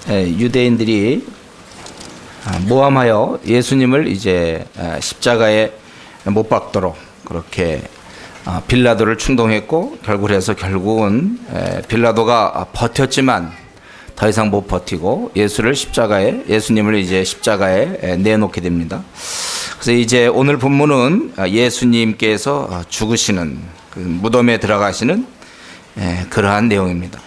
유대인들이 모함하여 예수님을 이제 십자가에 못 박도록 그렇게 빌라도를 충동했고 결국은 빌라도가 버텼지만 더 이상 못 버티고 예수님을 이제 십자가에 내놓게 됩니다. 그래서 이제 오늘 본문은 예수님께서 죽으시는 그 무덤에 들어가시는 그러한 내용입니다.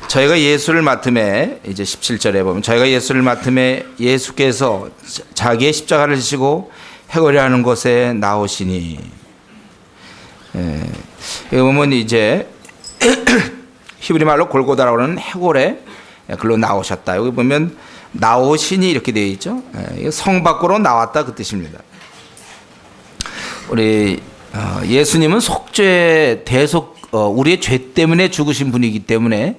저희가 예수를 맡음에 이제 17절에 보면 저희가 예수를 맡음에 예수께서 자기의 십자가를 지시고 해골이 하는 곳에 나오시니 여기 보면 이제 히브리 말로 골고다라고 하는 해골에 글로 나오셨다. 여기 보면 나오시니 이렇게 되어 있죠. 성 밖으로 나왔다 그 뜻입니다. 우리 예수님은 속죄 우리의 죄 때문에 죽으신 분이기 때문에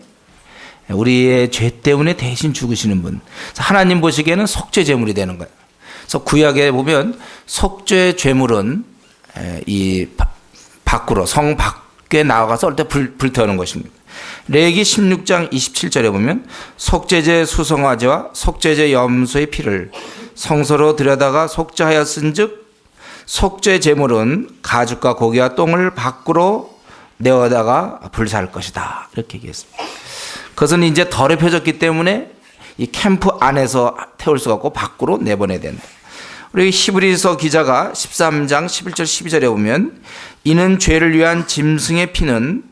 우리의 죄 때문에 대신 죽으시는 분. 하나님 보시기에는 속죄 제물이 되는 거예요. 그래서 구약에 보면 속죄 제물은 이 밖으로 성 밖에 나가서 올 때 불태우는 것입니다. 레위기 16장 27절에 보면 속죄제 수송아지와 속죄제 염소의 피를 성소로 들여다가 속죄하였은즉 속죄 제물은 가죽과 고기와 똥을 밖으로 내어다가 불살 것이다. 이렇게 얘기했습니다. 그것은 이제 더럽혀졌기 때문에 이 캠프 안에서 태울 수가 없고 밖으로 내보내야 된다. 우리 히브리서 기자가 13장 11절 12절에 보면 이는 죄를 위한 짐승의 피는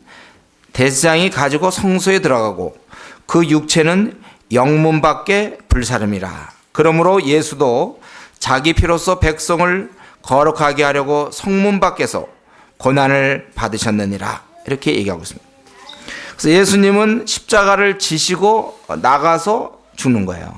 대장이 가지고 성소에 들어가고 그 육체는 영문 밖에 불사름이라. 그러므로 예수도 자기 피로써 백성을 거룩하게 하려고 성문 밖에서 고난을 받으셨느니라. 이렇게 얘기하고 있습니다. 그래서 예수님은 십자가를 지시고 나가서 죽는 거예요.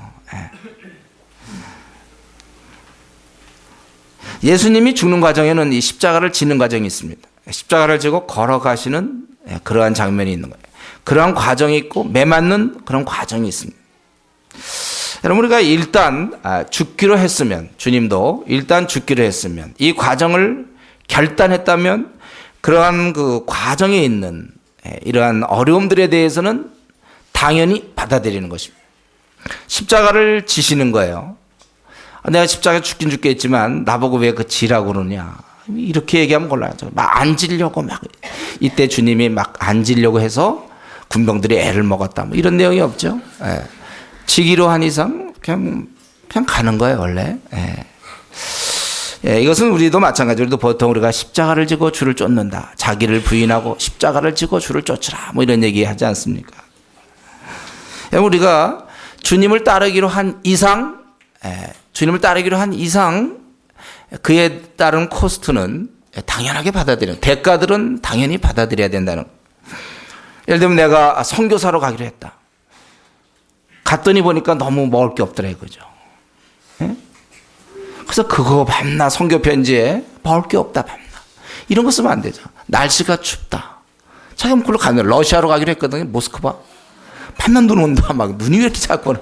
예수님이 죽는 과정에는 이 십자가를 지는 과정이 있습니다. 십자가를 지고 걸어가시는 그러한 장면이 있는 거예요. 그러한 과정이 있고 매맞는 그런 과정이 있습니다. 여러분 우리가 일단 죽기로 했으면 주님도 일단 죽기로 했으면 이 과정을 결단했다면 그러한 그 과정에 있는 이러한 어려움들에 대해서는 당연히 받아들이는 것입니다. 십자가를 지시는 거예요. 내가 십자가에 죽긴 죽겠지만 나보고 왜 그 지라고 그러냐. 이렇게 얘기하면 곤란하죠. 막 앉으려고 이때 주님이 막 앉으려고 해서 군병들이 애를 먹었다. 뭐 이런 내용이 없죠. 지기로 한 이상 그냥 가는 거예요, 원래. 이것은 우리도 마찬가지로 우리도 보통 우리가 십자가를 지고 주를 쫓는다. 자기를 부인하고 십자가를 지고 주를 쫓으라. 뭐 이런 얘기 하지 않습니까? 우리가 주님을 따르기로 한 이상 그에 따른 코스트는 당연하게 받아들여요. 대가들은 당연히 받아들여야 된다는 거예요. 예를 들면 내가 선교사로 가기로 했다. 갔더니 보니까 너무 먹을 게 없더래, 그죠? 그래서 그거 밤낮 선교 편지에 먹을 게 없다, 밤낮. 이런 거 쓰면 안 되죠. 날씨가 춥다. 자기가 그걸로 가면 러시아로 가기로 했거든요, 모스크바. 밤낮 눈 온다, 막 눈이 왜 이렇게 자꾸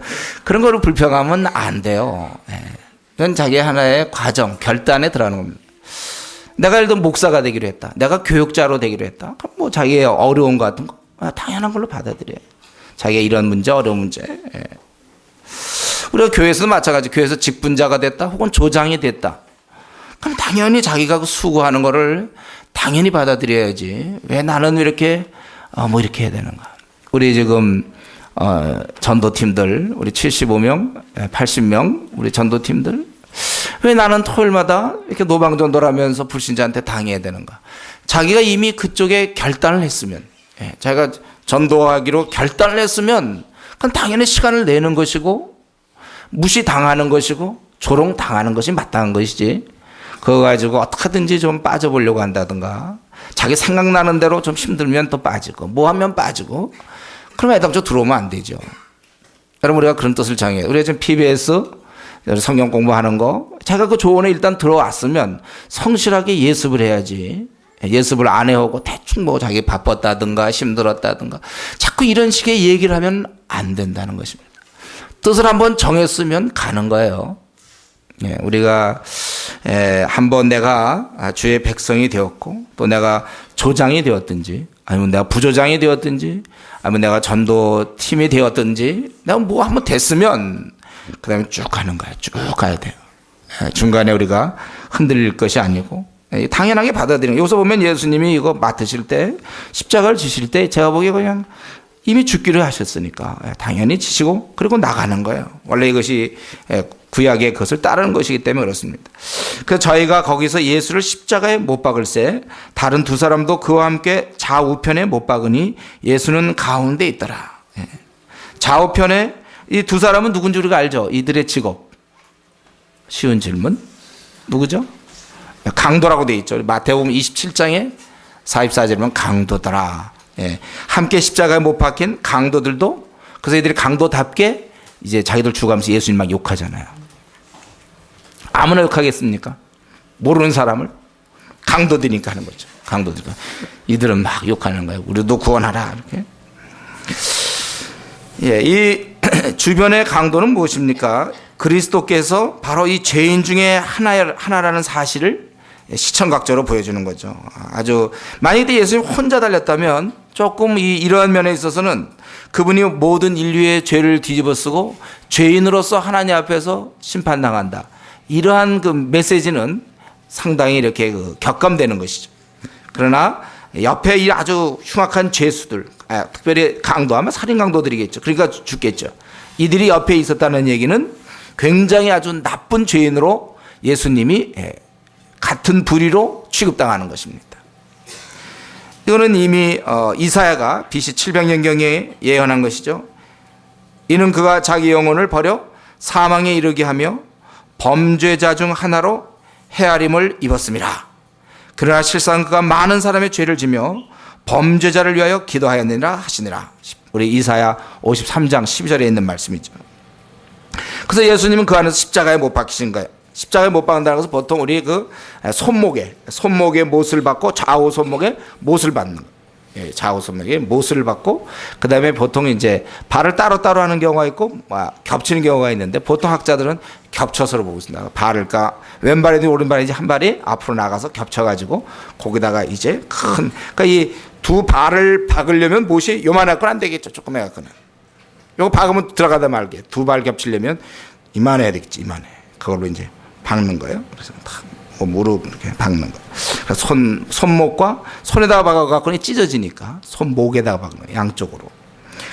그런 거를 불평하면 안 돼요. 그건 자기 하나의 과정, 결단에 들어가는 겁니다. 내가 예를 들면 목사가 되기로 했다. 내가 교육자로 되기로 했다. 그럼 뭐 자기의 어려움 같은 거 당연한 걸로 받아들여요. 자기의 이런 문제, 어려운 문제. 우리가 교회에서도 마찬가지. 교회에서 직분자가 됐다, 혹은 조장이 됐다. 그럼 당연히 자기가 그 수고하는 거를 당연히 받아들여야지. 왜 나는 이렇게 이렇게 해야 되는가? 우리 지금 전도팀들, 우리 75명, 80명, 우리 전도팀들, 왜 나는 토요일마다 이렇게 노방전도를 하면서 불신자한테 당해야 되는가? 자기가 이미 그쪽에 결단을 했으면, 자기가 전도하기로 결단을 했으면, 그건 당연히 시간을 내는 것이고, 무시당하는 것이고, 조롱당하는 것이 마땅한 것이지, 그거 가지고 어떻게든지 좀 빠져보려고 한다든가, 자기 생각나는 대로 좀 힘들면 또 빠지고, 뭐 하면 빠지고, 그러면 애당초 들어오면 안 되죠. 여러분 우리가 그런 뜻을 정해요. 우리가 지금 PBS 성경 공부하는 거 제가 그 조언에 일단 들어왔으면 성실하게 예습을 해야지. 예습을 안 해오고 대충 뭐 자기 바빴다든가 힘들었다든가 자꾸 이런 식의 얘기를 하면 안 된다는 것입니다. 뜻을 한번 정했으면 가는 거예요. 우리가 한번 내가 주의 백성이 되었고 또 내가 조장이 되었든지 아니면 내가 부조장이 되었든지, 아니면 내가 전도팀이 되었든지, 내가 뭐 한번 됐으면 그 다음에 쭉 가는 거야. 쭉 가야 돼요. 중간에 우리가 흔들릴 것이 아니고 당연하게 받아들이는 거예요. 여기서 보면 예수님이 이거 맡으실 때, 십자가를 지실 때 제가 보기에 그냥 이미 죽기를 하셨으니까 당연히 지시고 그리고 나가는 거예요. 원래 이것이 구약의 것을 따르는 것이기 때문에 그렇습니다. 그래서 저희가 거기서 예수를 십자가에 못 박을새 다른 두 사람도 그와 함께 좌우편에 못 박으니 예수는 가운데 있더라. 좌우편에 이 두 사람은 누군지 우리가 알죠? 이들의 직업. 쉬운 질문. 누구죠? 강도라고 되어 있죠. 마태복음 27장에 44절에 보면 강도더라. 함께 십자가에 못 박힌 강도들도, 그래서 이들이 강도답게 이제 자기들 죽어가면서 예수님 막 욕하잖아요. 아무나 욕하겠습니까? 모르는 사람을 강도들이니까 하는 거죠. 강도들. 이들은 막 욕하는 거예요. 우리도 구원하라 이렇게. 이 주변의 강도는 무엇입니까? 그리스도께서 바로 이 죄인 중에 하나라는 사실을 시청각적으로 보여주는 거죠. 아주 만약에 예수님 혼자 달렸다면 조금 이러한 면에 있어서는 그분이 모든 인류의 죄를 뒤집어쓰고 죄인으로서 하나님 앞에서 심판당한다. 이러한 그 메시지는 상당히 이렇게 격감되는 것이죠. 그러나 옆에 이 아주 흉악한 죄수들, 특별히 강도하면 살인 강도들이겠죠. 그러니까 죽겠죠. 이들이 옆에 있었다는 얘기는 굉장히 아주 나쁜 죄인으로 예수님이 같은 부리로 취급당하는 것입니다. 이거는 이미 이사야가 BC 700년경에 예언한 것이죠. 이는 그가 자기 영혼을 버려 사망에 이르게 하며 범죄자 중 하나로 헤아림을 입었음이라. 그러나 실상 그가 많은 사람의 죄를 지며 범죄자를 위하여 기도하였느니라 하시니라. 우리 이사야 53장 12절에 있는 말씀이죠. 그래서 예수님은 그 안에서 십자가에 못 박히신 거예요. 십자가에 못 박는다는 것은 보통 우리 그 손목에 못을 받고 좌우 손목에 못을 받는 거예요. 좌우 손목에 못을 받고 그 다음에 보통 이제 발을 따로따로 하는 경우가 있고 겹치는 경우가 있는데 보통 학자들은 겹쳐서로 보고 있습니다. 발을 왼발이든지 오른발이든지 한 발이 앞으로 나가서 겹쳐가지고 거기다가 이제 그러니까 이 두 발을 박으려면 못이 요만할 건 안 되겠죠. 조금 해갖고는. 요거 박으면 들어가다 말게. 두 발 겹치려면 이만해야 되겠지. 이만해. 그걸로 이제 박는 거예요. 그래서 무릎 이렇게 박는 거. 그래서 손목과 손에다가 박아갖고는 찢어지니까 손목에다가 박는 거예요. 양쪽으로.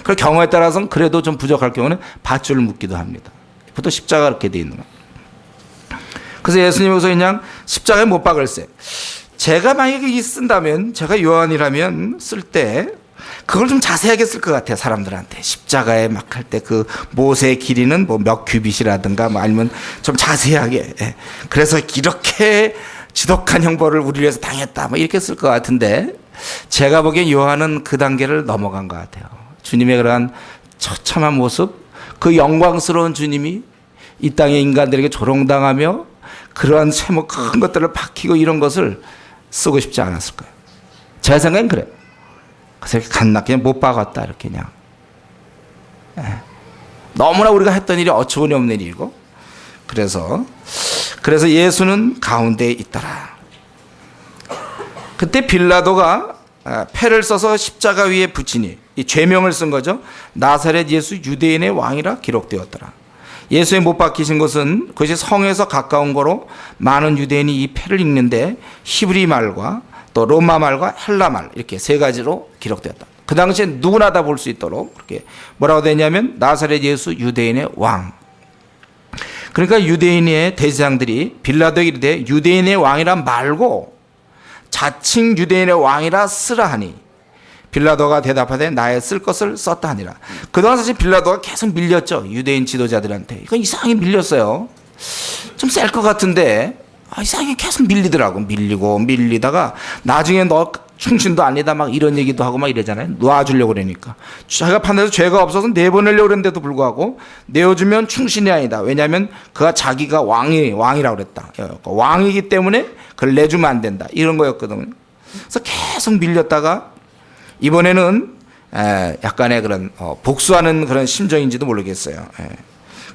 그 경우에 따라서는 그래도 좀 부족할 경우는 밧줄을 묶기도 합니다. 보통 십자가 이렇게 돼 있는 거예요. 그래서 예수님께서 그냥 십자가에 못 박을세. 제가 만약에 쓴다면, 제가 요한이라면 쓸 때 그걸 좀 자세하게 쓸 것 같아요. 사람들한테 십자가에 막 할 때 그 못의 길이는 뭐 몇 규빗이라든가 아니면 좀 자세하게. 그래서 이렇게 지독한 형벌을 우리를 위해서 당했다 이렇게 쓸 것 같은데, 제가 보기엔 요한은 그 단계를 넘어간 것 같아요. 주님의 그러한 처참한 모습, 그 영광스러운 주님이 이 땅의 인간들에게 조롱당하며 그러한 세모 큰 것들을 박히고 이런 것을 쓰고 싶지 않았을 거예요. 제 생각엔 그래요. 그래서 갓나 그냥 못 박았다 이렇게 그냥. 너무나 우리가 했던 일이 어처구니 없는 일이고, 그래서 예수는 가운데에 있더라. 그때 빌라도가 패를 써서 십자가 위에 붙이니, 이 죄명을 쓴 거죠. 나사렛 예수 유대인의 왕이라 기록되었더라. 예수의 못 박히신 것은 그것이 성에서 가까운 거로 많은 유대인이 이 패를 읽는데 히브리 말과 또 로마 말과 헬라 말 이렇게 세 가지로 기록되었다. 그 당시에 누구나 다 볼 수 있도록 그렇게 뭐라고 되냐면 나사렛 예수 유대인의 왕. 그러니까 유대인의 대제사장들이 빌라도에게 이르되 유대인의 왕이라 말고 자칭 유대인의 왕이라 쓰라 하니, 빌라도가 대답하되 나의 쓸 것을 썼다 하니라. 그동안 사실 빌라도가 계속 밀렸죠. 유대인 지도자들한테. 이건 이상하게 밀렸어요. 좀 셀 것 같은데 이상하게 계속 밀리더라고. 밀리다가 나중에 너 충신도 아니다 막 이런 얘기도 하고 막 이러잖아요. 놔주려고 그러니까. 자기가 판단해서 죄가 없어서 내보내려고 그랬는데도 불구하고 내어주면 충신이 아니다. 왜냐하면 그가 자기가 왕이라고 그랬다. 왕이기 때문에 그걸 내주면 안 된다. 이런 거였거든요. 그래서 계속 밀렸다가 이번에는 약간의 그런 복수하는 그런 심정인지도 모르겠어요.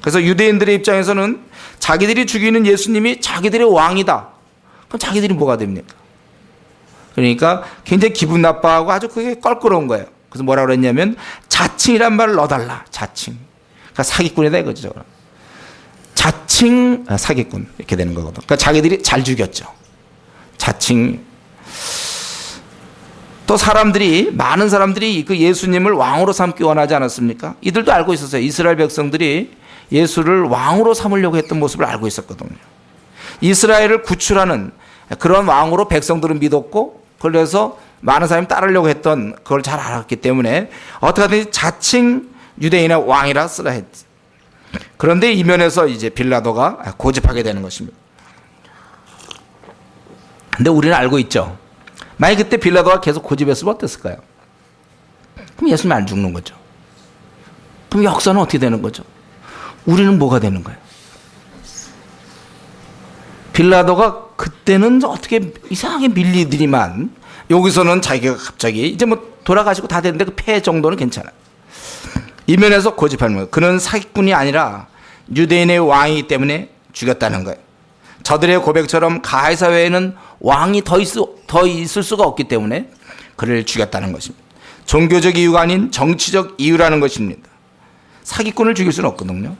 그래서 유대인들의 입장에서는 자기들이 죽이는 예수님이 자기들의 왕이다. 그럼 자기들이 뭐가 됩니까? 그러니까 굉장히 기분 나빠하고 아주 그게 껄끄러운 거예요. 그래서 뭐라고 그랬냐면 자칭이란 말을 넣어달라. 자칭. 그러니까 사기꾼이다 이거죠. 자칭 사기꾼 이렇게 되는 거거든. 그러니까 자기들이 잘 죽였죠. 자칭. 또 많은 사람들이 그 예수님을 왕으로 삼기 원하지 않았습니까? 이들도 알고 있었어요. 이스라엘 백성들이 예수를 왕으로 삼으려고 했던 모습을 알고 있었거든요. 이스라엘을 구출하는 그런 왕으로 백성들은 믿었고, 그래서 많은 사람이 따르려고 했던 그걸 잘 알았기 때문에 어떻게 하든지 자칭 유대인의 왕이라 쓰라 했지. 그런데 이면에서 이제 빌라도가 고집하게 되는 것입니다. 근데 우리는 알고 있죠. 만약 그때 빌라도가 계속 고집했으면 어땠을까요? 그럼 예수님이 안 죽는 거죠. 그럼 역사는 어떻게 되는 거죠? 우리는 뭐가 되는 거예요? 빌라도가 그때는 어떻게 이상하게 밀리더니만 여기서는 자기가 갑자기 이제 뭐 돌아가시고 다 됐는데 그 폐 정도는 괜찮아요. 이면에서 고집하는 거예요. 그는 사기꾼이 아니라 유대인의 왕이기 때문에 죽였다는 거예요. 저들의 고백처럼 가이사 외에는 왕이 더 있을 수가 없기 때문에 그를 죽였다는 것입니다. 종교적 이유가 아닌 정치적 이유라는 것입니다. 사기꾼을 죽일 수는 없거든요.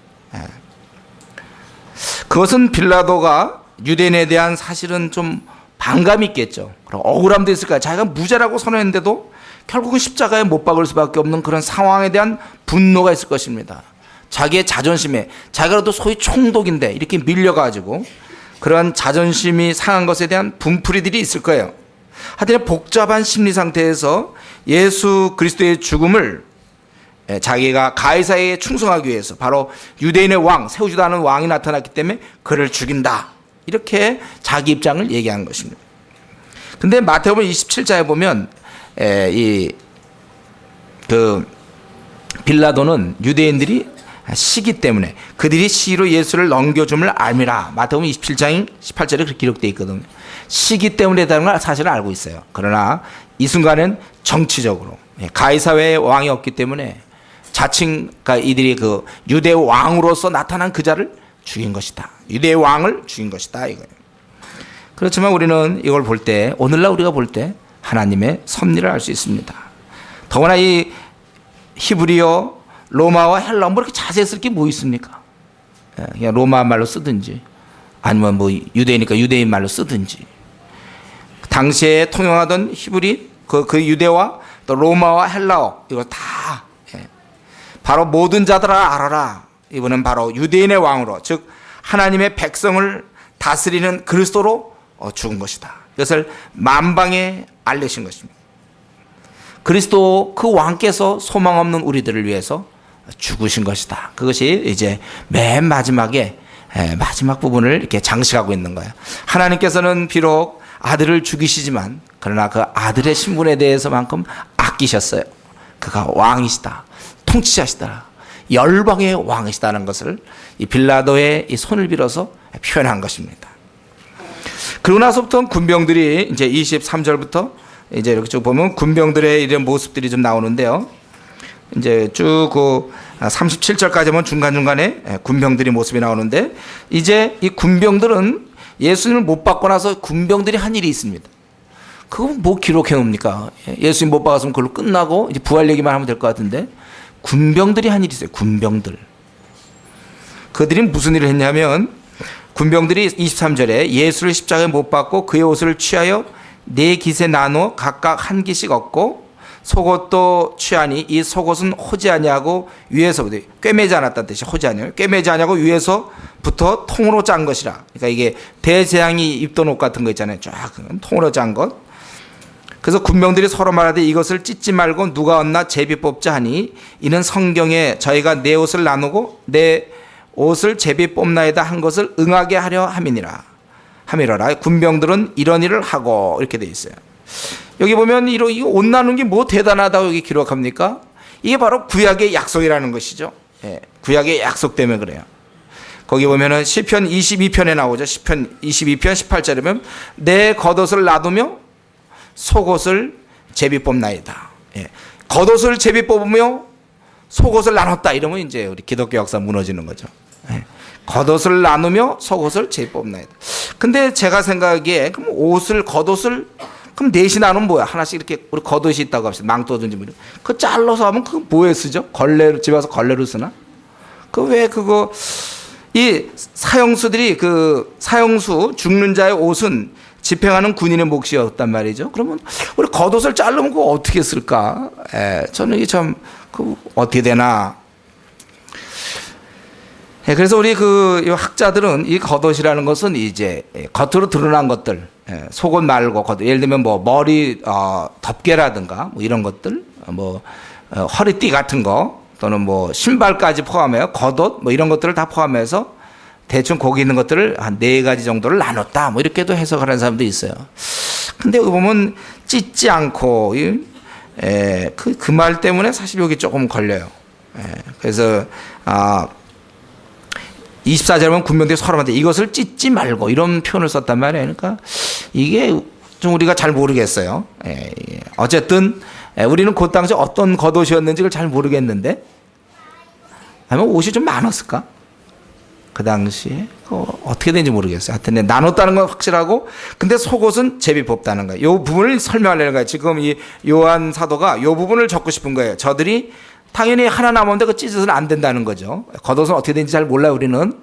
그것은 빌라도가 유대인에 대한 사실은 좀 반감이 있겠죠. 그럼 억울함도 있을 거야. 자기가 무죄라고 선언했는데도 결국은 십자가에 못 박을 수밖에 없는 그런 상황에 대한 분노가 있을 것입니다. 자기의 자존심에, 자기라도 소위 총독인데 이렇게 밀려가지고 그러한 자존심이 상한 것에 대한 분풀이들이 있을 거예요. 하여튼 복잡한 심리 상태에서 예수 그리스도의 죽음을 자기가 가이사에게 충성하기 위해서 바로 유대인의 왕, 세우지도 않은 왕이 나타났기 때문에 그를 죽인다. 이렇게 자기 입장을 얘기한 것입니다. 근데 마태복음 27장에 보면 빌라도는 유대인들이 시기 때문에 그들이 시로 예수를 넘겨줌을 알미라. 마태복음 27장 18절에 그렇게 기록되어 있거든요. 시기 때문에라는 걸 사실은 알고 있어요. 그러나 이 순간은 정치적으로 가이사 외에 왕이 없기 때문에 자칭 이들이 그 유대 왕으로서 나타난 그 자를 죽인 것이다. 유대의 왕을 죽인 것이다 이거예요. 그렇지만 우리는 이걸 볼 때, 오늘날 우리가 볼 때 하나님의 섭리를 알 수 있습니다. 더구나 이 히브리어, 로마와 헬라어 뭐 이렇게 자세히 쓸 게 뭐 있습니까? 그냥 로마 말로 쓰든지 아니면 뭐 유대니까 유대인 말로 쓰든지, 당시에 통용하던 히브리 그 유대와 또 로마와 헬라어 이거 다 바로 모든 자들아 알아라. 이분은 바로 유대인의 왕으로, 즉 하나님의 백성을 다스리는 그리스도로 죽은 것이다. 이것을 만방에 알리신 것입니다. 그리스도 그 왕께서 소망 없는 우리들을 위해서 죽으신 것이다. 그것이 이제 맨 마지막에 마지막 부분을 이렇게 장식하고 있는 거예요. 하나님께서는 비록 아들을 죽이시지만 그러나 그 아들의 신분에 대해서만큼 아끼셨어요. 그가 왕이시다, 통치자시다, 열방의 왕이시다는 것을 이 빌라도의 이 손을 빌어서 표현한 것입니다. 그러고 나서부터 군병들이 이제 23절부터 이제 이렇게 쭉 보면 군병들의 이런 모습들이 좀 나오는데요. 이제 쭉 그 37절까지 보면 중간중간에 군병들이 모습이 나오는데, 이제 이 군병들은 예수님을 못 받고 나서 군병들이 한 일이 있습니다. 그건 뭐 기록해 놓습니까? 예수님 못 받았으면 그걸로 끝나고 이제 부활 얘기만 하면 될 것 같은데, 군병들이 한 일이 있어요. 군병들. 그들이 무슨 일을 했냐면, 군병들이 23절에 예수를 십자가에 못 박고 그의 옷을 취하여 네 깃에 나누어 각각 한 깃씩 얻고 속옷도 취하니 이 속옷은 호지 아니하고 위에서부터, 꿰매지 않았다는 뜻이 호지 아니하고 꿰매지 아니하고 위에서부터 통으로 짠 것이라. 그러니까 이게 대재앙이 입던 옷 같은 거 있잖아요. 쫙 통으로 짠 것. 그래서 군병들이 서로 말하되 이것을 찢지 말고 누가 얻나 제비 뽑자 하니 이는 성경에 저희가 내 옷을 나누고 내 옷을 제비 뽑나이다 한 것을 응하게 하려 함이러라. 군병들은 이런 일을 하고, 이렇게 돼 있어요. 여기 보면 이거 옷 나눈 게 뭐 대단하다고 여기 기록합니까? 이게 바로 구약의 약속이라는 것이죠. 구약의 약속 때문에 그래요. 거기 보면은 시편 22편에 나오죠. 시편 22편 18절에 보면 내 겉옷을 놔두며 속옷을 제비 뽑나이다. 겉옷을 제비 뽑으며 속옷을 나눴다. 이러면 이제 우리 기독교 역사 무너지는 거죠. 겉옷을 나누며 속옷을 제비 뽑나이다. 근데 제가 생각하기에 그럼 겉옷을 그럼 넷이 나누면 뭐야? 하나씩 이렇게 우리 겉옷이 있다고 합시다. 망토든지 뭐. 그 잘라서 하면 그 뭐에 쓰죠? 걸레로, 집에 와서 걸레로 쓰나? 그 왜 그거, 이 사형수들이 그 사형수 죽는 자의 옷은 집행하는 군인의 몫이었단 말이죠. 그러면 우리 겉옷을 자르면 그거 어떻게 쓸까? 저는 이게 참, 그 어떻게 되나. 그래서 우리 그 학자들은 이 겉옷이라는 것은 이제 겉으로 드러난 것들, 속옷 말고 겉, 예를 들면 뭐 머리 덮개라든가 뭐 이런 것들, 뭐 허리띠 같은 거 또는 뭐 신발까지 포함해요. 겉옷 뭐 이런 것들을 다 포함해서 대충 거기 있는 것들을 한 4가지 정도를 나눴다. 뭐 이렇게도 해석하는 사람도 있어요. 근데 여기 보면 찢지 않고 그 말 때문에 사실 여기 조금 걸려요. 그래서 24절에 보면 군병들이 서로한테 이것을 찢지 말고 이런 표현을 썼단 말이에요. 그러니까 이게 좀 우리가 잘 모르겠어요. 어쨌든 우리는 그 당시 어떤 겉옷이었는지를 잘 모르겠는데 아니면 옷이 좀 많았을까? 그 당시에 어떻게 된지 모르겠어요. 하여튼 나눴다는 건 확실하고 근데 속옷은 제비 뽑다는 거예요. 이 부분을 설명하려는 거예요. 지금 이 요한 사도가 이 부분을 적고 싶은 거예요. 저들이 당연히 하나 남았는데 그 찢어서는 안 된다는 거죠. 겉옷은 어떻게 되는지 잘 몰라요. 우리는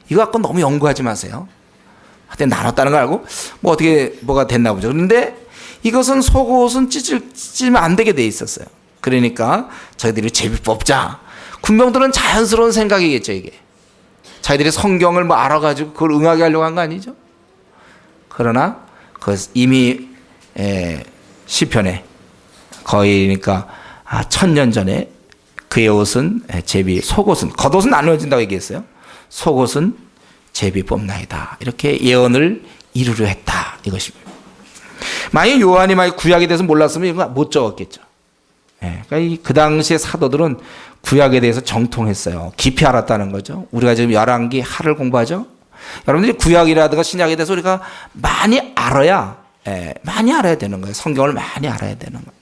이거 갖고 너무 연구하지 마세요. 하여튼 나눴다는 거 알고 뭐 어떻게 뭐가 됐나 보죠. 그런데 이것은 속옷은 찢으면 안 되게 돼 있었어요. 그러니까 저희들이 제비 뽑자. 군병들은 자연스러운 생각이겠죠. 이게 자기들이 성경을 뭐 알아가지고 그걸 응하게 하려고 한 거 아니죠. 그러나 그 이미 시편에 거의 그러니까 1000년 전에 그의 옷은 제비, 속옷은 겉옷은 나누어진다고 얘기했어요. 속옷은 제비 뽑나이다. 이렇게 예언을 이루려 했다. 이것입니다. 만약 요한이 만약 구약에 대해서 몰랐으면 이거 못 적었겠죠. 그러니까 그 당시에 사도들은 구약에 대해서 정통했어요. 깊이 알았다는 거죠. 우리가 지금 열왕기 하를 공부하죠. 여러분들이 구약이라든가 신약에 대해서 우리가 많이 알아야 되는 거예요. 성경을 많이 알아야 되는 거예요.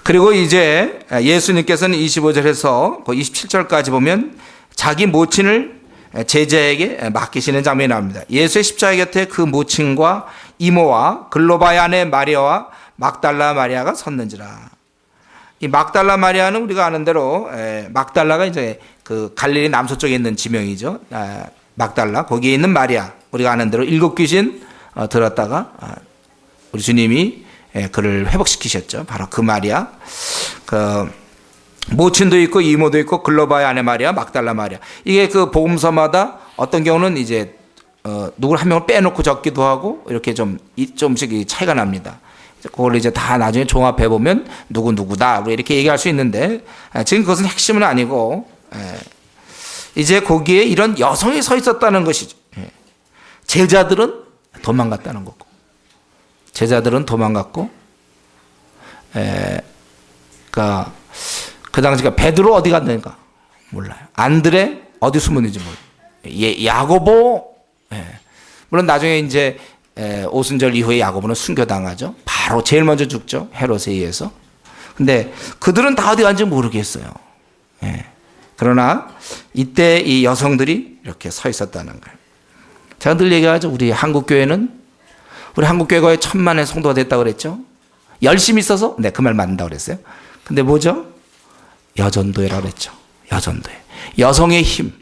그리고 이제 예수님께서는 25절에서 27절까지 보면 자기 모친을 제자에게 맡기시는 장면이 나옵니다. 예수의 십자가 곁에 그 모친과 이모와 글로바의 아내 마리아와 막달라 마리아가 섰는지라. 이 막달라 마리아는 우리가 아는 대로 막달라가 이제 그 갈릴리 남서쪽에 있는 지명이죠. 막달라 거기에 있는 마리아 우리가 아는 대로 7 귀신 들었다가 우리 주님이 그를 회복시키셨죠. 바로 그 마리아. 그 모친도 있고 이모도 있고 글로바의 아내 마리아, 막달라 마리아. 이게 그 복음서마다 어떤 경우는 이제 누굴 한 명을 빼놓고 적기도 하고 이렇게 좀씩 차이가 납니다. 그걸 이제 다 나중에 종합해 보면 누구다 이렇게 얘기할 수 있는데 지금 그것은 핵심은 아니고 이제 거기에 이런 여성이 서 있었다는 것이죠. 제자들은 도망갔다는 거고. 제자들은 도망갔고, 그러니까 그 당시가 베드로 어디 갔는가 몰라요. 안드레 어디 숨었는지 몰라요. 야고보, 물론 나중에 이제 오순절 이후에 야고보는 순교당하죠. 바로 제일 먼저 죽죠. 헤롯에 의해서. 근데 그들은 다 어디 간지 모르겠어요. 그러나 이때 이 여성들이 이렇게 서 있었다는 거예요. 제가 늘 얘기하죠. 우리 한국교회는 우리 한국교회가 1000만의 성도가 됐다고 그랬죠. 열심히 있어서 그 말 맞는다고 그랬어요. 근데 뭐죠? 여전도회라고 그랬죠. 여전도회. 여성의 힘.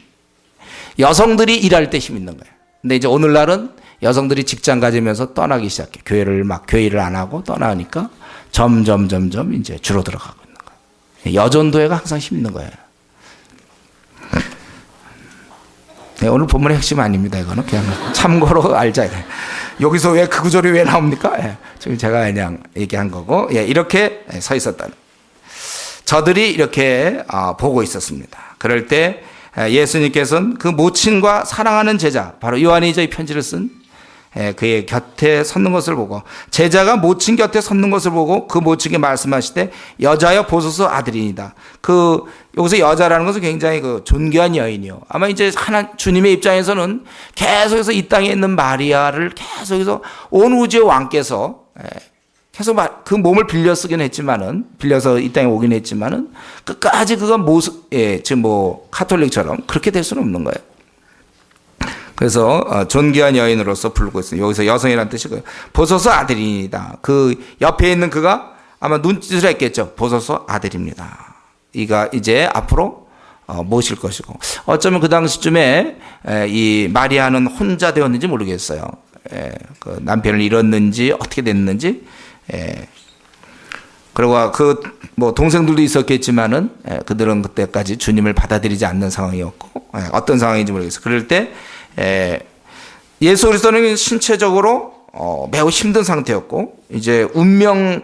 여성들이 일할 때 힘 있는 거예요. 근데 이제 오늘날은 여성들이 직장 가지면서 떠나기 시작해. 교회를 안 하고 떠나니까 점점 이제 줄어들어가고 있는 거예요. 여전도회가 항상 힘 있는 거예요. 오늘 본문의 핵심 아닙니다. 이거는 그냥 참고로 알자. 여기서 왜 그 구절이 왜 나옵니까? 지금 제가 그냥 얘기한 거고, 이렇게 서 있었다는. 저들이 이렇게 보고 있었습니다. 그럴 때 예수님께서는 그 모친과 사랑하는 제자, 바로 요한이 이 편지를 쓴 그의 곁에 섰는 것을 보고, 제자가 모친 곁에 섰는 것을 보고 그 모친에게 말씀하시되 여자여 보소서 아들이니다. 여기서 여자라는 것은 굉장히 존귀한 여인이요. 아마 이제 주님의 입장에서는 계속해서 이 땅에 있는 마리아를 계속해서 온 우주의 왕께서 계속 그 몸을 빌려 쓰긴 했지만은, 빌려서 이 땅에 오긴 했지만은 끝까지 그가 지금 카톨릭처럼 그렇게 될 수는 없는 거예요. 그래서 존귀한 여인으로서 부르고 있습니다. 여기서 여성이라는 뜻이고요. 보소서 아들이니다. 그 옆에 있는 그가 아마 눈짓을 했겠죠. 보소서 아들입니다. 이가 이제 앞으로 모실 것이고, 어쩌면 그 당시쯤에 이 마리아는 혼자 되었는지 모르겠어요. 그 남편을 잃었는지 어떻게 됐는지. 그리고 뭐 동생들도 있었겠지만은 그들은 그때까지 주님을 받아들이지 않는 상황이었고, 어떤 상황인지 모르겠어요. 그럴 때 예수 그리스도는 신체적으로 매우 힘든 상태였고, 이제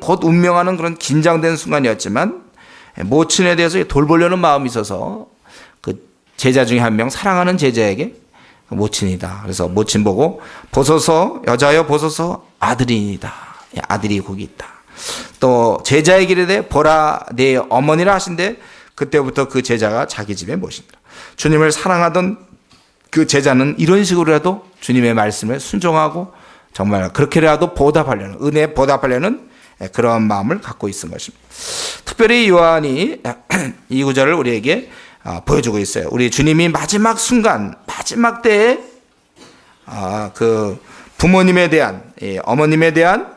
곧 운명하는 그런 긴장된 순간이었지만, 모친에 대해서 돌보려는 마음이 있어서 그 제자 중에 한 명, 사랑하는 제자에게 모친이다. 그래서 모친 보고 보소서, 여자여 보소서 아들이니다. 아들이 거기 있다. 또 제자에게 이르되 보라 내 어머니라 하신데, 그때부터 그 제자가 자기 집에 모십니다. 주님을 사랑하던 그 제자는 이런 식으로라도 주님의 말씀에 순종하고 정말 그렇게라도 보답하려는, 은혜에 보답하려는 그런 마음을 갖고 있은 것입니다. 특별히 요한이 이 구절을 우리에게 보여주고 있어요. 우리 주님이 마지막 순간, 마지막 때에 그 부모님에 대한, 어머님에 대한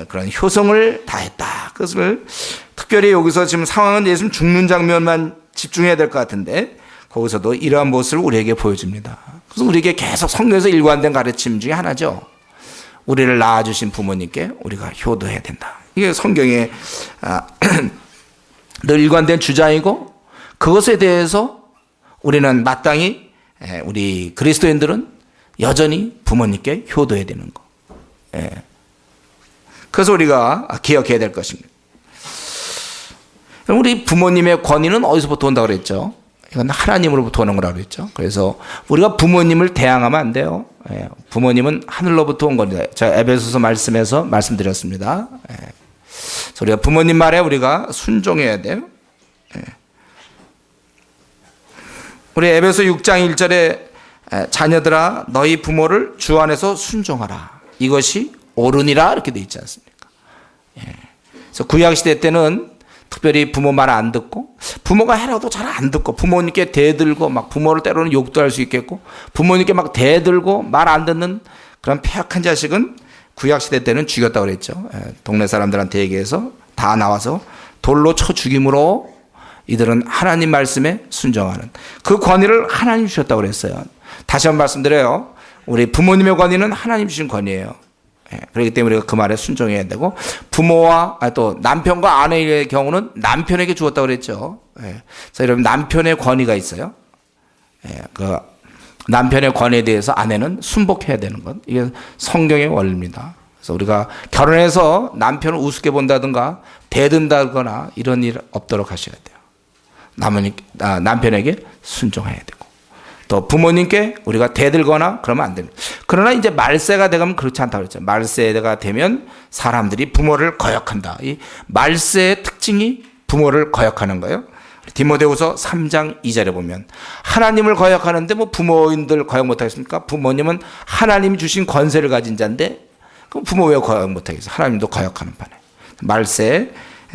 그런 효성을 다했다. 그것을 특별히 여기서 지금 상황은 예수님 죽는 장면만 집중해야 될 것 같은데, 거기서도 이러한 모습을 우리에게 보여줍니다. 그래서 우리에게 계속 성경에서 일관된 가르침 중에 하나죠. 우리를 낳아주신 부모님께 우리가 효도해야 된다. 이게 성경의 늘 일관된 주장이고, 그것에 대해서 우리는 마땅히, 우리 그리스도인들은 여전히 부모님께 효도해야 되는 거. 그래서 우리가 기억해야 될 것입니다. 우리 부모님의 권위는 어디서부터 온다고 그랬죠? 이건 하나님으로부터 오는 거라고 그랬죠. 그래서 우리가 부모님을 대항하면 안 돼요. 부모님은 하늘로부터 온 겁니다. 제가 에베소서 말씀에서 말씀드렸습니다. 그래서 우리가 부모님 말에 우리가 순종해야 돼요. 우리 에베소 6장 1절에 자녀들아 너희 부모를 주 안에서 순종하라. 이것이 옳으니라 이렇게 되어 있지 않습니까? 그래서 구약시대 때는 특별히 부모 말 안 듣고, 부모가 해라도 잘 안 듣고, 부모님께 대들고, 막 부모를 때로는 욕도 할 수 있겠고, 부모님께 막 대들고 말 안 듣는 그런 폐악한 자식은 구약시대 때는 죽였다고 그랬죠. 동네 사람들한테 얘기해서 다 나와서 돌로 쳐 죽임으로 이들은 하나님 말씀에 순종하는 그 권위를 하나님 주셨다고 그랬어요. 다시 한번 말씀드려요. 우리 부모님의 권위는 하나님 주신 권위예요. 그렇기 때문에 우리가 그 말에 순종해야 되고, 부모와 또 남편과 아내의 경우는 남편에게 주었다고 그랬죠. 그래서 여러분 남편의 권위가 있어요. 그 남편의 권위에 대해서 아내는 순복해야 되는 것, 이게 성경의 원리입니다. 그래서 우리가 결혼해서 남편을 우습게 본다든가 대든다거나 이런 일 없도록 하셔야 돼요. 남편에게 순종해야 되고, 또 부모님께 우리가 대들거나 그러면 안 됩니다. 그러나 이제 말세가 되면 그렇지 않다고 그랬죠. 말세가 되면 사람들이 부모를 거역한다. 이 말세의 특징이 부모를 거역하는 거예요. 디모데후서 3장 2절에 보면 하나님을 거역하는데 뭐 부모님들 거역 못하겠습니까? 부모님은 하나님이 주신 권세를 가진 자인데 그럼 부모 왜 거역 못하겠어요? 하나님도 거역하는 판에. 말세에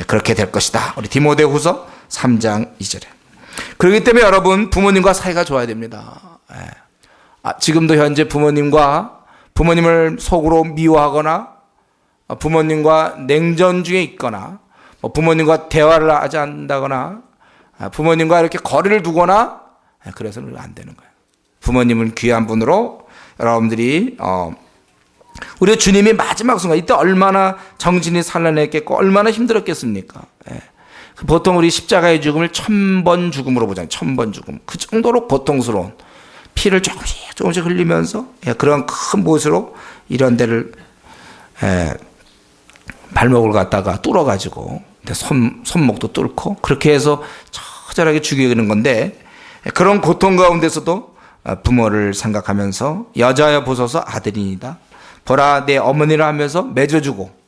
그렇게 될 것이다. 우리 디모데후서 3장 2절에. 그렇기 때문에 여러분 부모님과 사이가 좋아야 됩니다. 지금도 현재 부모님을 속으로 미워하거나 부모님과 냉전 중에 있거나 부모님과 대화를 하지 않는다거나 부모님과 이렇게 거리를 두거나 그래서는 안 되는 거예요. 부모님은 귀한 분으로 여러분들이 우리 주님이 마지막 순간 이때 얼마나 정신이 산란했겠고 얼마나 힘들었겠습니까? 보통 우리 십자가의 죽음을 1000번 죽음으로 보잖아요. 1000번 죽음. 그 정도로 고통스러운 피를 조금씩 흘리면서 그런 큰 못으로 이런 데를 발목을 갖다가 뚫어가지고 손목도 뚫고 그렇게 해서 처절하게 죽이는 건데, 그런 고통 가운데서도 부모를 생각하면서 여자여 보소서 아들이니다. 보라 내 어머니라 하면서 맺어주고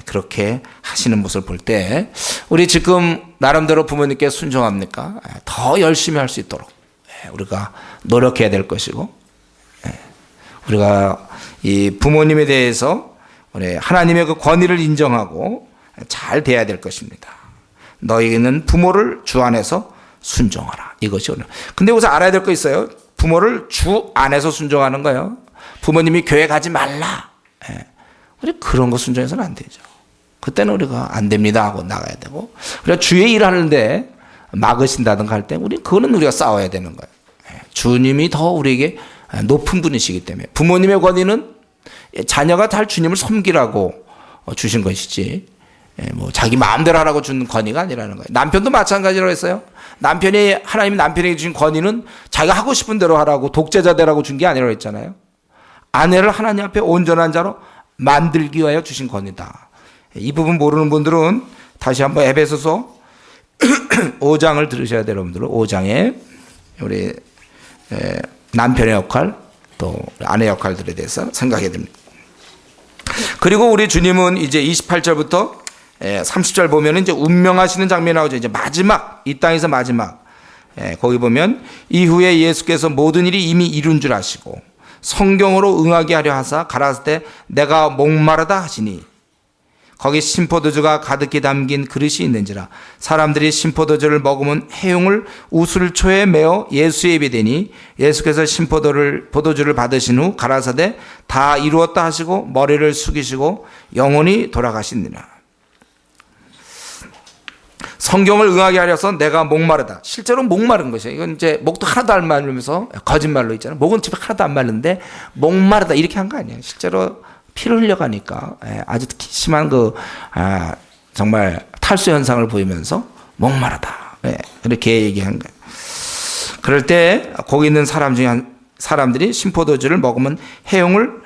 그렇게 하시는 모습을 볼 때 우리 지금 나름대로 부모님께 순종합니까? 더 열심히 할 수 있도록 우리가 노력해야 될 것이고, 우리가 이 부모님에 대해서 우리 하나님의 그 권위를 인정하고 잘 대해야 될 것입니다. 너희는 부모를 주 안에서 순종하라. 이것이 오늘. 근데 여기서 알아야 될 거 있어요. 부모를 주 안에서 순종하는 거예요. 부모님이 교회 가지 말라. 우리 그런 거 순종해서는 안 되죠. 그때는 우리가 안 됩니다 하고 나가야 되고, 우리가 주의 일하는데 막으신다든가 할 때 그거는 우리가 싸워야 되는 거예요. 주님이 더 우리에게 높은 분이시기 때문에 부모님의 권위는 자녀가 잘 주님을 섬기라고 주신 것이지 뭐 자기 마음대로 하라고 주는 권위가 아니라는 거예요. 남편도 마찬가지로 했어요. 하나님이 남편에게 주신 권위는 자기가 하고 싶은 대로 하라고, 독재자 되라고 준 게 아니라고 했잖아요. 아내를 하나님 앞에 온전한 자로 만들기 위하여 주신 권위다. 이 부분 모르는 분들은 다시 한번 에베소서 5장을 들으셔야 돼요. 여러분들 5장에 우리 남편의 역할 또 아내 역할들에 대해서 생각해야 됩니다. 그리고 우리 주님은 이제 28절부터 30절 보면 이제 운명하시는 장면이 나오죠. 이제 마지막, 이 땅에서 마지막. 거기 보면 이후에 예수께서 모든 일이 이미 이룬 줄 아시고 성경으로 응하게 하려 하사 가라사대 때 내가 목마르다 하시니 거기 신포도주가 가득히 담긴 그릇이 있는지라 사람들이 신포도주를 먹으면 해용을 우슬초에 메어 예수의 입에 대니 예수께서 포도주를 받으신 후 가라사대 다 이루었다 하시고 머리를 숙이시고 영원히 돌아가시니라. 성경을 응하게 하려서 내가 목마르다. 실제로 목마른 것이에요. 이건 이제 목도 하나도 안 마르면서 거짓말로 있잖아요. 목은 집에 하나도 안 마르는데 목마르다 이렇게 한 거 아니에요. 실제로 피를 흘려가니까 아주 심한 정말 탈수 현상을 보이면서 목마르다. 이렇게 얘기한 거예요. 그럴 때 거기 있는 사람 중에 사람들이 신포도주를 먹으면 해용을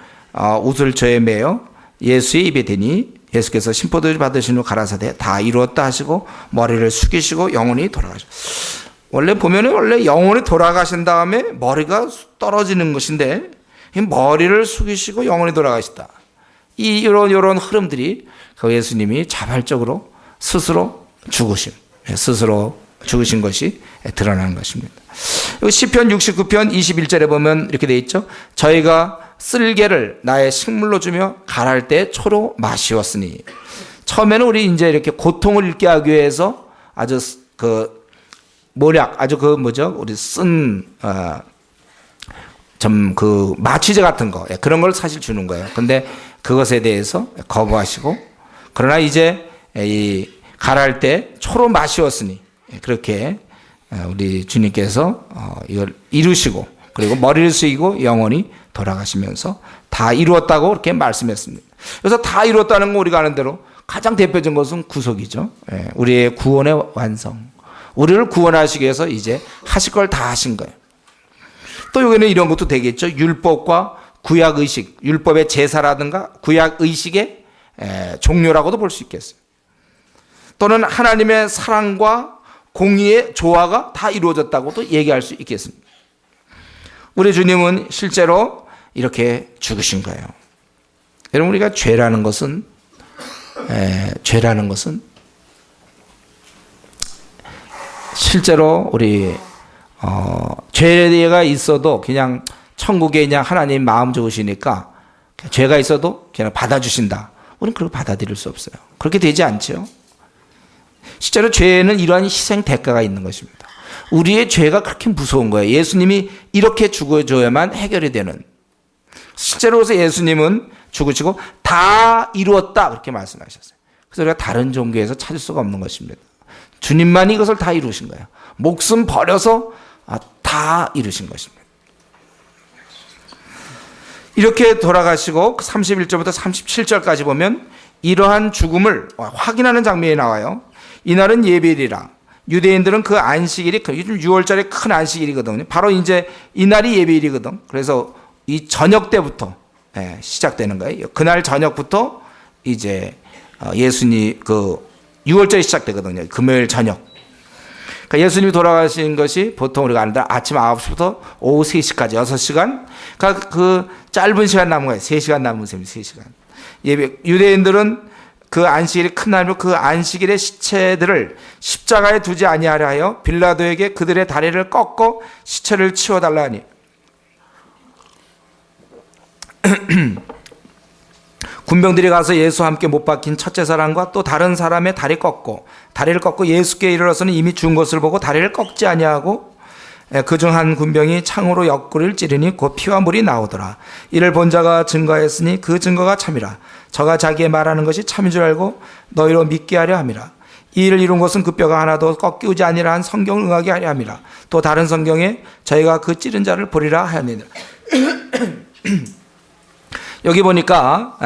우슬초에 매어 예수의 입에 대니 예수께서 신포도주 받으신 후 가라사대 다 이루었다 하시고 머리를 숙이시고 영원히 돌아가시고, 원래 영원히 돌아가신 다음에 머리가 떨어지는 것인데 머리를 숙이시고 영원히 돌아가시다. 이런 흐름들이 그 예수님이 자발적으로 스스로 죽으신 것이 드러나는 것입니다. 시편 69편 21절에 보면 이렇게 되어 있죠. 저희가 쓸개를 나의 식물로 주며 갈할 때 초로 마시었으니. 처음에는 우리 이제 이렇게 고통을 잊게 하기 위해서 아주 우리 마취제 같은 거, 그런 걸 사실 주는 거예요. 근데 그것에 대해서 거부하시고, 그러나 이제 갈할 때 초로 마시었으니, 그렇게 우리 주님께서 이걸 이루시고, 그리고 머리를 숙이고 영원히 돌아가시면서 다 이루었다고 그렇게 말씀했습니다. 그래서 다 이루었다는 건 우리가 아는 대로 가장 대표적인 것은 구속이죠. 우리의 구원의 완성. 우리를 구원하시기 위해서 이제 하실 걸 다 하신 거예요. 또 여기는 이런 것도 되겠죠. 율법과 구약의식, 율법의 제사라든가 구약의식의 종료라고도 볼 수 있겠어요. 또는 하나님의 사랑과 공의의 조화가 다 이루어졌다고도 얘기할 수 있겠습니다. 우리 주님은 실제로 이렇게 죽으신 거예요. 여러분, 우리가 죄라는 것은 실제로 우리 죄가 있어도 그냥 천국에 그냥 하나님 마음 좋으시니까 죄가 있어도 그냥 받아주신다. 우리는 그렇게 받아들일 수 없어요. 그렇게 되지 않죠. 실제로 죄에는 이러한 희생 대가가 있는 것입니다. 우리의 죄가 그렇게 무서운 거예요. 예수님이 이렇게 죽어줘야만 해결이 되는. 실제로 그래서 예수님은 죽으시고 다 이루었다 그렇게 말씀하셨어요. 그래서 우리가 다른 종교에서 찾을 수가 없는 것입니다. 주님만이 이것을 다 이루신 거예요. 목숨 버려서 다 이루신 것입니다. 이렇게 돌아가시고 31절부터 37절까지 보면 이러한 죽음을 확인하는 장면이 나와요. 이날은 예배일이라. 유대인들은 그 안식일이 요즘 6월절에 큰 안식일이거든요. 바로 이제 이날이 예배일이거든. 그래서 이 저녁 때부터 시작되는 거예요. 그날 저녁부터 이제 예수님 6월절이 시작되거든요. 금요일 저녁. 그러니까 예수님이 돌아가신 것이 보통 우리가 아는데 아침 9시부터 오후 3시까지 6시간. 그러니까 그 짧은 시간 남은 거예요. 3시간 남은 셈이 3시간. 유대인들은 그 안식일이 큰 날이면 그 안식일의 시체들을 십자가에 두지 아니하려 하여 빌라도에게 그들의 다리를 꺾어 시체를 치워달라 하니 군병들이 가서 예수와 함께 못 박힌 첫째 사람과 또 다른 사람의 다리를 꺾고 예수께 이르러서는 이미 죽은 것을 보고 다리를 꺾지 아니하고 그중 한 군병이 창으로 옆구리를 찌르니 곧 피와 물이 나오더라. 이를 본 자가 증거했으니 그 증거가 참이라. 저가 자기의 말하는 것이 참인 줄 알고 너희로 믿게 하려 함이라. 이 일을 이룬 것은 그 뼈가 하나도 꺾이지 아니라 한 성경을 응하게 하려 함이라. 또 다른 성경에 저희가 그 찌른 자를 보리라 하였느니라. 여기 보니까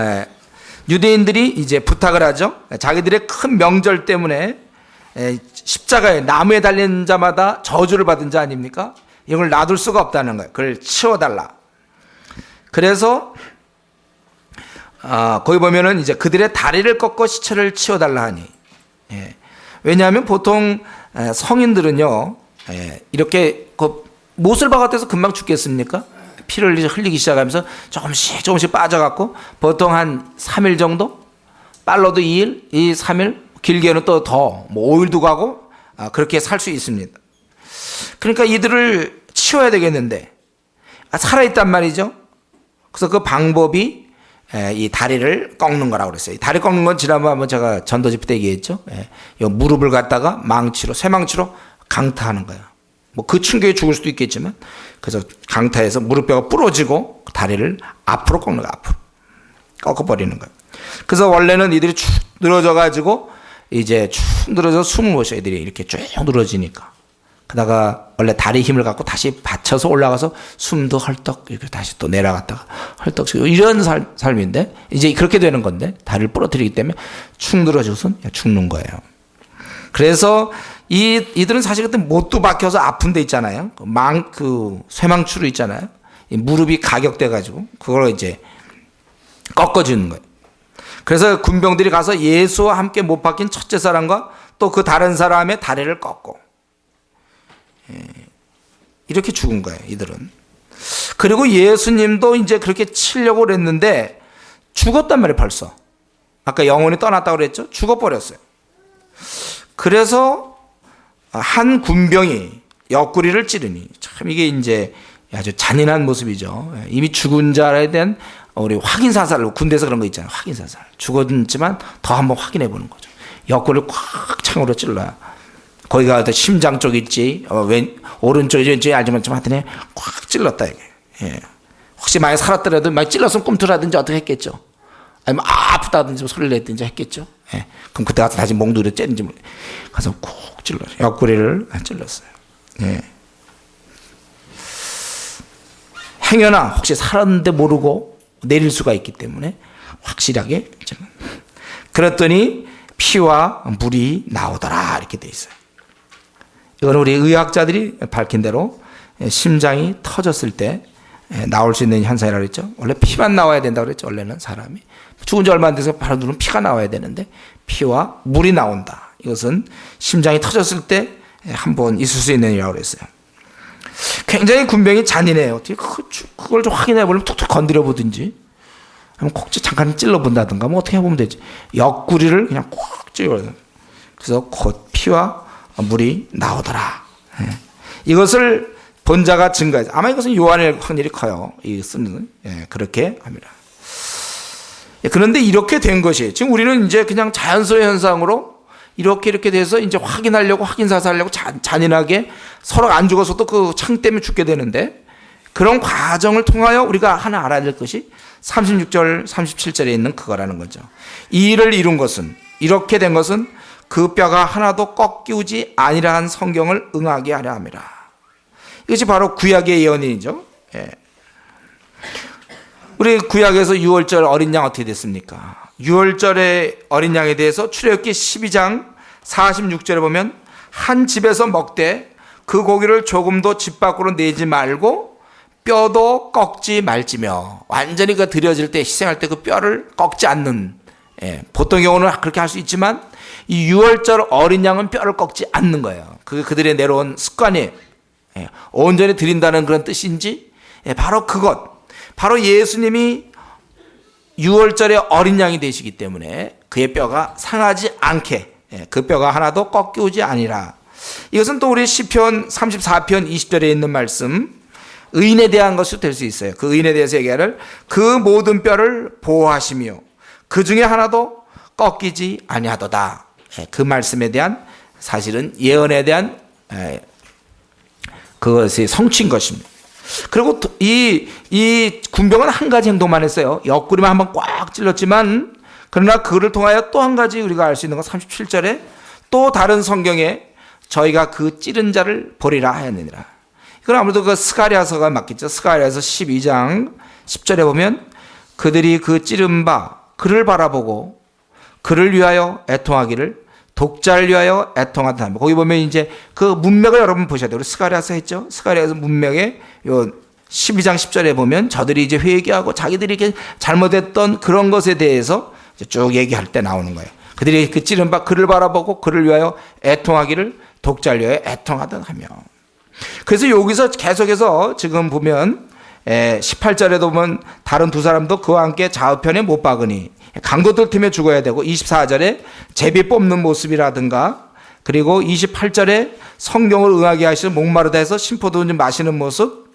유대인들이 이제 부탁을 하죠. 자기들의 큰 명절 때문에 십자가에 나무에 달린 자마다 저주를 받은 자 아닙니까? 이걸 놔둘 수가 없다는 거예요. 그걸 치워달라. 그래서 거기 보면은 이제 그들의 다리를 꺾고 시체를 치워달라 하니. 왜냐하면 보통 성인들은요, 이렇게 못을 박았대서 금방 죽겠습니까? 피를 흘리기 시작하면서 조금씩 빠져갖고 보통 한 3일 정도? 빨라도 2일, 3일, 길게는 또 더, 5일도 가고, 그렇게 살 수 있습니다. 그러니까 이들을 치워야 되겠는데, 살아있단 말이죠. 그래서 그 방법이 이 다리를 꺾는 거라고 그랬어요. 다리 꺾는 건 지난번 한번 제가 전도집회 때 얘기했죠. 이 무릎을 갖다가 망치로, 쇠망치로 강타하는 거예요. 뭐 그 충격에 죽을 수도 있겠지만, 그래서 강타해서 무릎뼈가 부러지고 다리를 앞으로 꺾는 거예요. 앞으로 꺾어버리는 거예요. 그래서 원래는 이들이 축 늘어져 가지고 이제 축 늘어져 숨을 못 쉬어요. 이들이 이렇게 쭉 늘어지니까. 그러다가 원래 다리 힘을 갖고 다시 받쳐서 올라가서 숨도 헐떡 이렇게 다시 또 내려갔다가 헐떡 쉬고 이런 삶인데 이제 그렇게 되는 건데 다리를 부러뜨리기 때문에 축 늘어져서 죽는 거예요. 그래서 이들은 사실 그때 못도 박혀서 아픈 데 있잖아요. 그 쇠망추로 있잖아요. 이 무릎이 가격돼 가지고 그걸 이제 꺾어주는 거예요. 그래서 군병들이 가서 예수와 함께 못 박힌 첫째 사람과 또 그 다른 사람의 다리를 꺾고 이렇게 죽은 거예요. 이들은. 그리고 예수님도 이제 그렇게 치려고 그랬는데 죽었단 말이에요. 벌써. 아까 영혼이 떠났다고 그랬죠. 죽어버렸어요. 그래서 한 군병이 옆구리를 찌르니 참 이게 이제 아주 잔인한 모습이죠. 이미 죽은 자에 대한 우리 확인사살로 군대에서 그런 거 있잖아요. 확인사살. 죽었지만 더 한번 확인해 보는 거죠. 옆구리를 콱 창으로 찔러요. 거기가 심장 쪽 있지, 오른쪽이지, 왼쪽이 알지 못하지만 하여튼 콱 찔렀다 이게. 혹시 만약 살았더라도 막 찔렀으면 꿈틀하든지 어떻게 했겠죠. 아니면 아프다든지 소리를 냈든지 했겠죠. 그럼 그때 가서 다시 몽둥이를 째는지 가서 콕 찔러요. 옆구리를 찔렀어요. 행여나 혹시 살았는데 모르고 내릴 수가 있기 때문에 확실하게 그랬더니 피와 물이 나오더라 이렇게 돼 있어요. 이건 우리 의학자들이 밝힌 대로 심장이 터졌을 때 나올 수 있는 현상이라고 그랬죠. 원래 피만 나와야 된다고 그랬죠. 원래는 사람이 죽은 지 얼마 안 돼서 바로 누르면 피가 나와야 되는데 피와 물이 나온다. 이것은 심장이 터졌을 때 한번 있을 수 있는 일이라고 그랬어요. 굉장히 군병이 잔인해요. 어떻게 그걸 좀 확인해 보려면 툭툭 건드려 보든지 아니면 콕 잠깐 찔러 본다든가 뭐 어떻게 해보면 되지. 옆구리를 그냥 콕 찔러요. 그래서 곧 피와 물이 나오더라. 이것을 본 자가 증거해서 아마 이것은 요한의 확률이 커요. 이 쓰는 그렇게 합니다. 그런데 이렇게 된 것이 지금 우리는 이제 그냥 자연스러운 현상으로 이렇게 돼서 이제 확인하려고 확인사살하려고 잔인하게 서로 안 죽어서도 그 창 때문에 죽게 되는데 그런 과정을 통하여 우리가 하나 알아야 될 것이 36절 37절에 있는 그거라는 거죠. 이 일을 이룬 것은 이렇게 된 것은 그 뼈가 하나도 꺾이지 아니라 한 성경을 응하게 하려 함이라. 이것이 바로 구약의 예언이죠. 우리 구약에서 6월절 어린 양 어떻게 됐습니까? 6월절의 어린 양에 대해서 출애굽기 12장 46절에 보면 한 집에서 먹되 그 고기를 조금도 집 밖으로 내지 말고 뼈도 꺾지 말지며 완전히 그 드려질 때 희생할 때 그 뼈를 꺾지 않는 보통 경우는 그렇게 할 수 있지만 이 6월절 어린 양은 뼈를 꺾지 않는 거예요. 그게 그들의 내려온 습관이에요. 온전히 드린다는 그런 뜻인지 바로 그것 바로 예수님이 6월절에 어린 양이 되시기 때문에 그의 뼈가 상하지 않게 그 뼈가 하나도 꺾이지 아니라. 이것은 또 우리 시편 34편 20절에 있는 말씀 의인에 대한 것이 될 수 있어요. 그 의인에 대해서 얘기하를 그 모든 뼈를 보호하시며 그 중에 하나도 꺾이지 아니하도다. 그 말씀에 대한 사실은 예언에 대한 그 그것이 성취인 것입니다. 그리고 이 군병은 한 가지 행동만 했어요. 옆구리만 한번 꽉 찔렀지만, 그러나 그를 통하여 또 한 가지 우리가 알 수 있는 건 37절에 또 다른 성경에 저희가 그 찌른 자를 보리라 하였느니라. 이건 아무래도 그 스가랴서가 맞겠죠. 스가랴서 12장 10절에 보면 그들이 그 찌른 바 그를 바라보고 그를 위하여 애통하기를 독자를 위하여 애통하다. 거기 보면 이제 그 문맥을 여러분 보셔야 돼요. 우리 스가랴서 했죠. 스가랴서 문맥에 요 12장 10절에 보면 저들이 이제 회개하고 자기들이 이렇게 잘못했던 그런 것에 대해서 쭉 얘기할 때 나오는 거예요. 그들이 그 찌른 바 그를 바라보고 그를 위하여 애통하기를 독자를 위하여 애통하다 하며. 그래서 여기서 계속해서 지금 보면 18절에도 보면 다른 두 사람도 그와 함께 좌우편에 못 박으니 강도들 틈에 죽어야 되고, 24절에 제비 뽑는 모습이라든가, 그리고 28절에 성경을 응하게 하시는 목마르다 해서 심포도 좀 마시는 모습,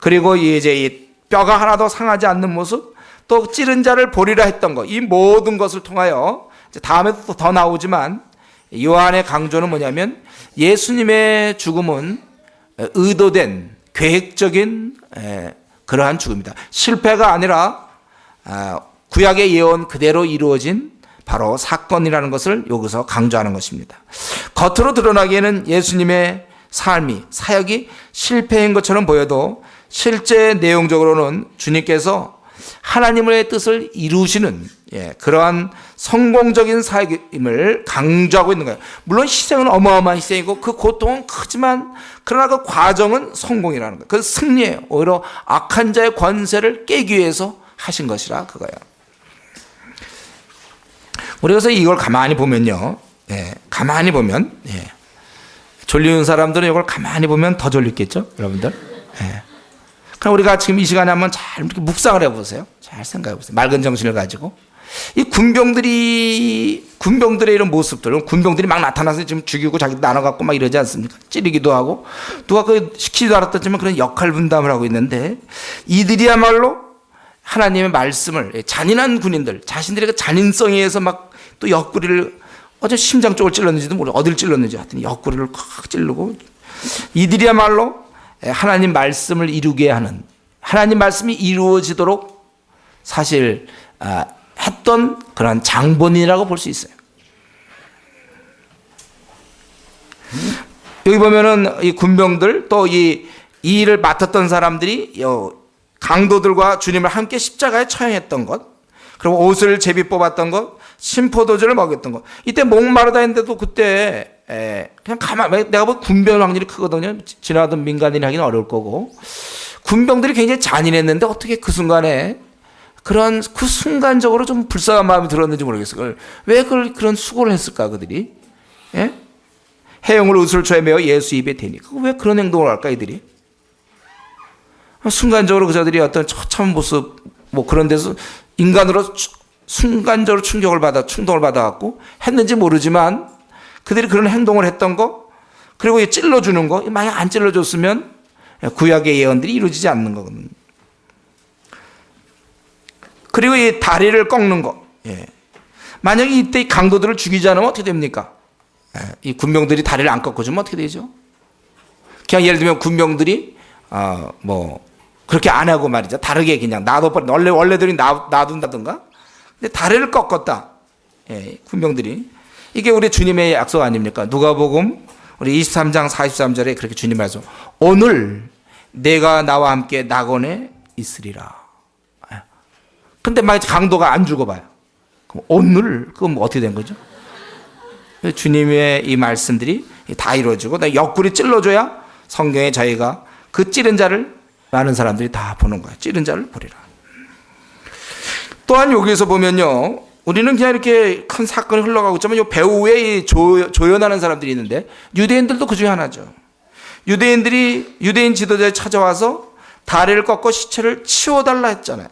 그리고 이제 이 뼈가 하나도 상하지 않는 모습, 또 찌른 자를 보리라 했던 것, 이 모든 것을 통하여 다음에 또 더 나오지만 요한의 강조는 뭐냐면 예수님의 죽음은 의도된 계획적인 그러한 죽음이다. 실패가 아니라 구약의 예언 그대로 이루어진 바로 사건이라는 것을 여기서 강조하는 것입니다. 겉으로 드러나기에는 예수님의 삶이, 사역이 실패인 것처럼 보여도 실제 내용적으로는 주님께서 하나님의 뜻을 이루시는 그러한 성공적인 사역임을 강조하고 있는 거예요. 물론 희생은 어마어마한 희생이고 그 고통은 크지만, 그러나 그 과정은 성공이라는 거예요. 그 승리예요. 오히려 악한 자의 권세를 깨기 위해서 하신 것이라 그거예요. 우리가 그래서 이걸 가만히 보면요, 가만히 보면, 졸리는 사람들은 이걸 가만히 보면 더 졸리겠죠, 여러분들. 그럼 우리가 지금 이 시간에 한번 잘 묵상을 해보세요. 잘 생각해 보세요. 맑은 정신을 가지고. 이 군병들의 이런 모습들, 군병들이 막 나타나서 지금 죽이고 자기도 나눠갖고 막 이러지 않습니까? 찌르기도 하고, 누가 그 시키지도 않았지만 그런 역할 분담을 하고 있는데, 이들이야말로 하나님의 말씀을, 잔인한 군인들, 자신들의 그 잔인성에 의해서 막 또 옆구리를, 어제 심장 쪽을 찔렀는지도 모르고 어디를 찔렀는지 하여튼 옆구리를 콱 찌르고, 이들이야말로 하나님 말씀을 이루게 하는, 하나님 말씀이 이루어지도록 사실 했던 그런 장본인이라고 볼 수 있어요. 여기 보면은 이 군병들, 또 이 일을 맡았던 사람들이 강도들과 주님을 함께 십자가에 처형했던 것, 그리고 옷을 제비 뽑았던 것, 심포도주를 먹였던 것. 이때 목마르다 했는데도 그때 그냥 내가 보면 군병 확률이 크거든요. 지나가던 민간인이 하기는 어려울 거고, 군병들이 굉장히 잔인했는데 어떻게 그 순간에 그 순간적으로 좀 불쌍한 마음이 들었는지 모르겠어요. 왜 그런 수고를 했을까, 그들이? 해용을 웃을 초에 메어 예수 입에 대니. 왜 그런 행동을 할까, 이들이? 순간적으로 그자들이 어떤 처참한 모습, 뭐 그런 데서 인간으로 순간적으로 충동을 받아갖고 했는지 모르지만, 그들이 그런 행동을 했던 거, 그리고 찔러주는 거, 만약 안 찔러줬으면 구약의 예언들이 이루어지지 않는 거거든요. 그리고 이 다리를 꺾는 거, 만약에 이때 이 강도들을 죽이지 않으면 어떻게 됩니까? 이 군병들이 다리를 안 꺾어주면 어떻게 되죠? 그냥 예를 들면 군병들이 뭐 그렇게 안 하고 말이죠, 다르게 그냥 원래들이 놔둔다든가, 근데 다리를 꺾었다, 군병들이. 이게 우리 주님의 약속 아닙니까? 누가복음 우리 23장 43절에 그렇게 주님 말씀, 오늘 내가 나와 함께 낙원에 있으리라. 근데 만약 강도가 안 죽어봐요, 그럼 오늘 그럼 어떻게 된 거죠? 주님의 이 말씀들이 다 이루어지고, 옆구리 찔러줘야 성경에 저희가 그 찌른 자를 많은 사람들이 다 보는 거예요. 찌른 자를 보리라. 또한 여기서 보면요, 우리는 그냥 이렇게 큰 사건이 흘러가고 있지만 이 배후에 조연하는 사람들이 있는데, 유대인들도 그 중에 하나죠. 유대인 지도자에 찾아와서 다리를 꺾고 시체를 치워달라 했잖아요.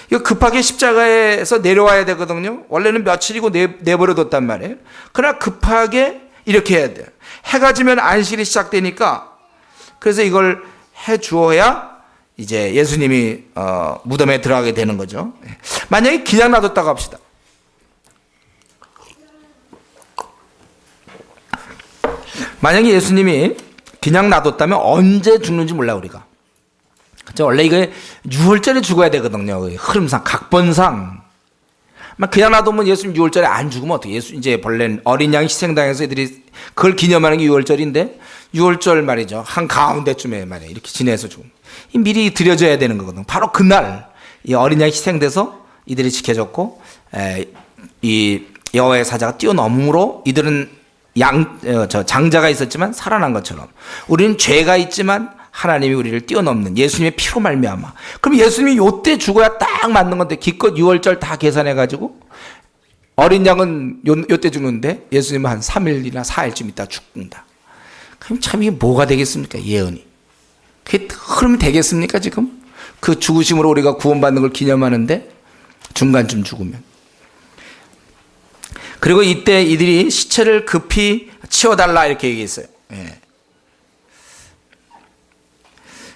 이거 급하게 십자가에서 내려와야 되거든요. 원래는 며칠이고 내버려뒀단 말이에요. 그러나 급하게 이렇게 해야 돼요. 해가 지면 안식일이 시작되니까, 그래서 이걸 해 주어야 이제 예수님이 무덤에 들어가게 되는 거죠. 만약에 그냥 놔뒀다고 합시다. 만약에 예수님이 그냥 놔뒀다면 언제 죽는지 몰라 우리가. 그죠? 원래 이게 6월절에 죽어야 되거든요. 흐름상, 각본상. 그냥 놔두면 예수님 6월절에 안 죽으면 어떻게? 예수 이제 본래 어린 양이 희생당해서 애들이 그걸 기념하는 게 6월절인데 6월절 말이죠. 한 가운데쯤에 말이야 이렇게 지내서 죽음. 미리 드려져야 되는 거거든. 바로 그날 이 어린 양이 희생돼서 이들이 지켜졌고 이 여호와의 사자가 뛰어넘음으로 이들은 장자가 있었지만 살아난 것처럼 우리는 죄가 있지만 하나님이 우리를 뛰어넘는 예수님의 피로 말미암아. 그럼 예수님이 요때 죽어야 딱 맞는 건데 기껏 6월절 다 계산해가지고 어린 양은 요때 죽는데 예수님은 한 3일이나 4일쯤 있다 죽는다. 그럼 참 이게 뭐가 되겠습니까? 예언이. 그게 흐름이 되겠습니까 지금? 그 죽으심으로 우리가 구원받는 걸 기념하는데 중간쯤 죽으면. 그리고 이때 이들이 시체를 급히 치워달라 이렇게 얘기했어요. 예.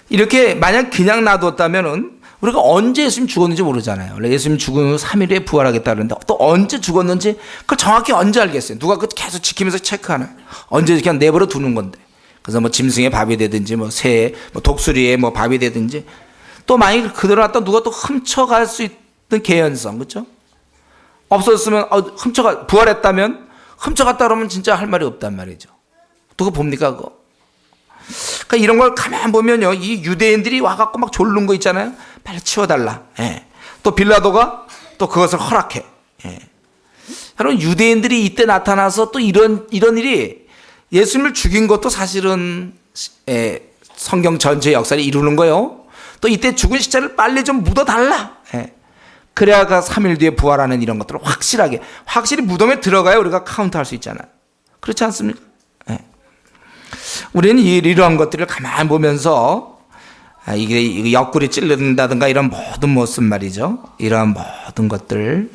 이렇게 만약 그냥 놔뒀다면은 우리가 언제 예수님 죽었는지 모르잖아요. 원래 예수님 죽은 후 3일 후에 부활하겠다 그러는데 또 언제 죽었는지 그걸 정확히 언제 알겠어요. 누가 그 계속 지키면서 체크하나요? 언제 그냥 내버려 두는 건데. 그래서 뭐 짐승의 밥이 되든지 뭐 새, 뭐 독수리의 뭐 밥이 되든지 또 만약 그대로 놨다 누가 또 훔쳐갈 수 있는 개연성, 그렇죠? 없었으면 부활했다면 훔쳐갔다 그러면 진짜 할 말이 없단 말이죠. 누가 봅니까 그거? 그러니까 이런 걸 가만 보면요, 이 유대인들이 와갖고 막 졸른 거 있잖아요. 빨리 치워달라. 예. 또 빌라도가 또 그것을 허락해. 예. 여러분 유대인들이 이때 나타나서 또 이런 일이 예수님을 죽인 것도 사실은 성경 전체 역사를 이루는 거예요. 또 이때 죽은 시체를 빨리 좀 묻어달라. 예. 그래야가 3일 뒤에 부활하는 이런 것들을 확실히 무덤에 들어가야 우리가 카운트할 수 있잖아요. 그렇지 않습니까? 예. 우리는 이러한 것들을 가만히 보면서 이게 옆구리 찔른다든가 이런 모든 모습 말이죠. 이러한 모든 것들,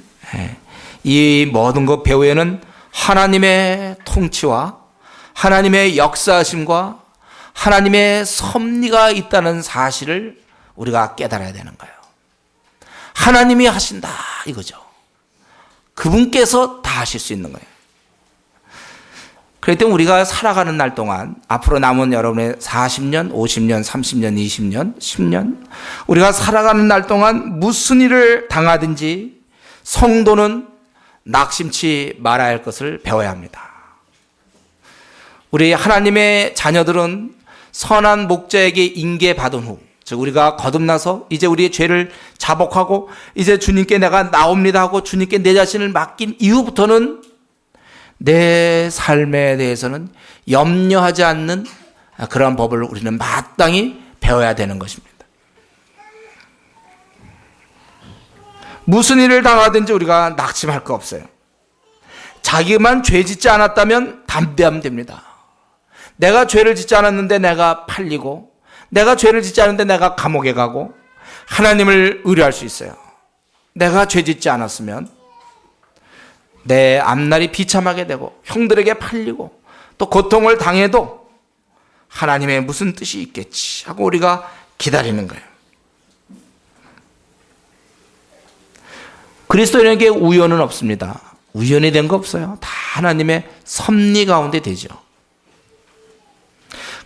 이 모든 것 배후에는 하나님의 통치와 하나님의 역사하심과 하나님의 섭리가 있다는 사실을 우리가 깨달아야 되는 거예요. 하나님이 하신다 이거죠. 그분께서 다 하실 수 있는 거예요. 그렇기 때문에 우리가 살아가는 날 동안 앞으로 남은 여러분의 40년, 50년, 30년, 20년, 10년 우리가 살아가는 날 동안 무슨 일을 당하든지 성도는 낙심치 말아야 할 것을 배워야 합니다. 우리 하나님의 자녀들은 선한 목자에게 인계받은 후, 즉 우리가 거듭나서 이제 우리의 죄를 자복하고 이제 주님께 내가 나옵니다 하고 주님께 내 자신을 맡긴 이후부터는 내 삶에 대해서는 염려하지 않는 그러한 법을 우리는 마땅히 배워야 되는 것입니다. 무슨 일을 당하든지 우리가 낙심할 거 없어요. 자기만 죄 짓지 않았다면 담대하면 됩니다. 내가 죄를 짓지 않았는데 내가 팔리고 내가 죄를 짓지 않았는데 내가 감옥에 가고 하나님을 의뢰할 수 있어요. 내가 죄 짓지 않았으면 내 앞날이 비참하게 되고 형들에게 팔리고 또 고통을 당해도 하나님의 무슨 뜻이 있겠지 하고 우리가 기다리는 거예요. 그리스도인에게 우연은 없습니다. 우연이 된 거 없어요. 다 하나님의 섭리 가운데 되죠.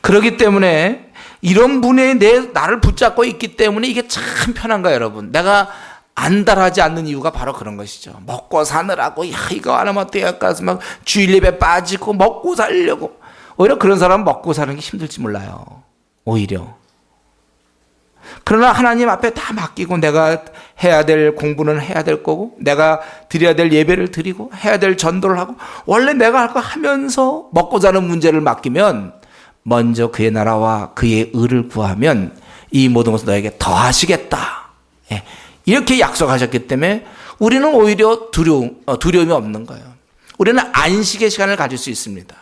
그렇기 때문에 이런 분이 나를 붙잡고 있기 때문에 이게 참 편한 거예요, 여러분. 내가 안달하지 않는 이유가 바로 그런 것이죠. 먹고 사느라고 이거 안 하면 어떻게 할까 해서 막 주일 예배 빠지고 먹고 살려고. 오히려 그런 사람은 먹고 사는 게 힘들지 몰라요. 오히려. 그러나 하나님 앞에 다 맡기고 내가 해야 될 공부는 해야 될 거고 내가 드려야 될 예배를 드리고 해야 될 전도를 하고 원래 내가 할 거 하면서 먹고 사는 문제를 맡기면 먼저 그의 나라와 그의 의를 구하면 이 모든 것을 너에게 더하시겠다. 이렇게 약속하셨기 때문에 우리는 오히려 두려움이 없는 거예요. 우리는 안식의 시간을 가질 수 있습니다.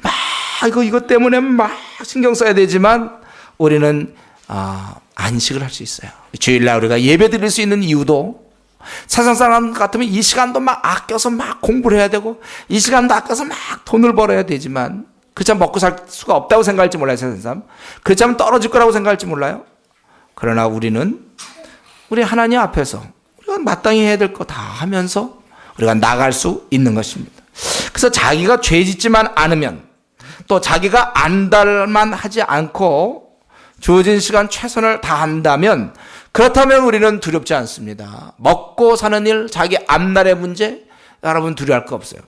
막 이것 때문에 막 신경 써야 되지만 우리는 안식을 할 수 있어요. 주일날 우리가 예배 드릴 수 있는 이유도 세상 사람 같으면 이 시간도 막 아껴서 막 공부를 해야 되고 이 시간도 아껴서 막 돈을 벌어야 되지만 그렇지 않으면 먹고 살 수가 없다고 생각할지 몰라요. 세상 사람. 그렇지 않으면 떨어질 거라고 생각할지 몰라요. 그러나 우리는 우리 하나님 앞에서 우리가 마땅히 해야 될 거 다 하면서 우리가 나갈 수 있는 것입니다. 그래서 자기가 죄 짓지만 않으면 또 자기가 안달만 하지 않고 주어진 시간 최선을 다한다면, 그렇다면 우리는 두렵지 않습니다. 먹고 사는 일, 자기 앞날의 문제, 여러분 두려워할 거 없어요.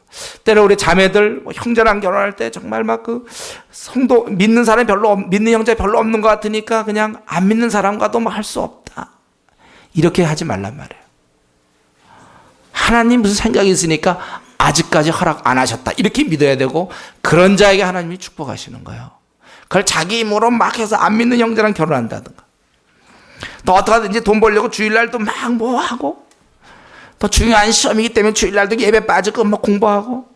때로 우리 자매들 형제랑 결혼할 때 정말 막 그 성도 믿는 사람이 믿는 형제 별로 없는 것 같으니까 그냥 안 믿는 사람과도 뭐 할 수 없다, 이렇게 하지 말란 말이에요. 하나님 무슨 생각이 있으니까 아직까지 허락 안 하셨다, 이렇게 믿어야 되고, 그런 자에게 하나님이 축복하시는 거예요. 그걸 자기 힘으로 막 해서 안 믿는 형제랑 결혼한다든가, 또 어떡하든지 돈 벌려고 주일날도 막 뭐 하고, 또 중요한 시험이기 때문에 주일날도 예배 빠지고 막 공부하고,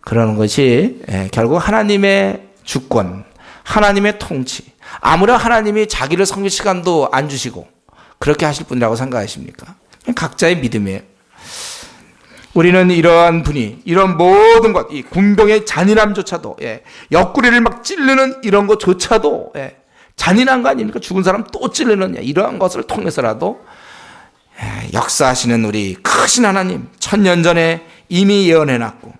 그러는 것이 결국 하나님의 주권, 하나님의 통치, 아무려 하나님이 자기를 섬길 시간도 안 주시고 그렇게 하실 분이라고 생각하십니까? 각자의 믿음이에요. 우리는 이러한 분이, 이런 모든 것, 이 군병의 잔인함조차도, 옆구리를 막 찌르는 이런 것조차도 잔인한 거 아닙니까? 죽은 사람 또 찌르는 이러한 것을 통해서라도 역사하시는 우리 크신 하나님, 1000년 전에 이미 예언해놨고,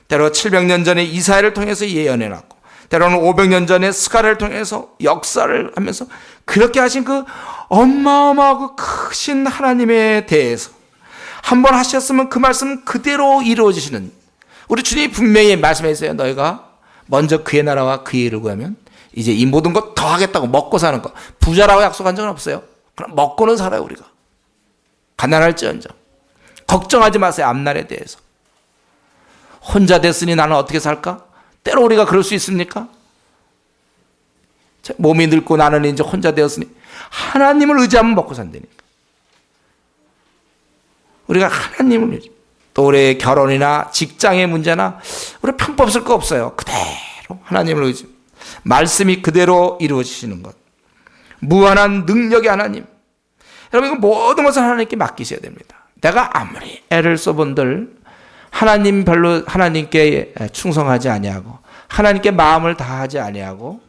때로 700년 전에 이사야를 통해서 예언해놨고, 때로는 500년 전에 스가랴를 통해서 역사를 하면서 그렇게 하신 그 어마어마하고 크신 하나님에 대해서 한번 하셨으면 그 말씀 그대로 이루어지시는, 우리 주님이 분명히 말씀했어요. 너희가 먼저 그의 나라와 그의 일을 구하면 이제 이 모든 것 더 하겠다고. 먹고 사는 거, 부자라고 약속한 적은 없어요. 그럼 먹고는 살아요. 우리가 가난할지언정 걱정하지 마세요. 앞날에 대해서. 혼자 됐으니 나는 어떻게 살까? 때로 우리가 그럴 수 있습니까? 몸이 늙고 나는 이제 혼자 되었으니 하나님을 의지하면 먹고 산다니까. 우리가 하나님을 의지, 또 우리의 결혼이나 직장의 문제나 우리 편법 쓸 거 없어요. 그대로 하나님을 의지, 말씀이 그대로 이루어지시는 것, 무한한 능력의 하나님. 여러분, 이거 모든 것을 하나님께 맡기셔야 됩니다. 내가 아무리 애를 써본들 하나님 별로 하나님께 충성하지 아니하고 하나님께 마음을 다하지 아니하고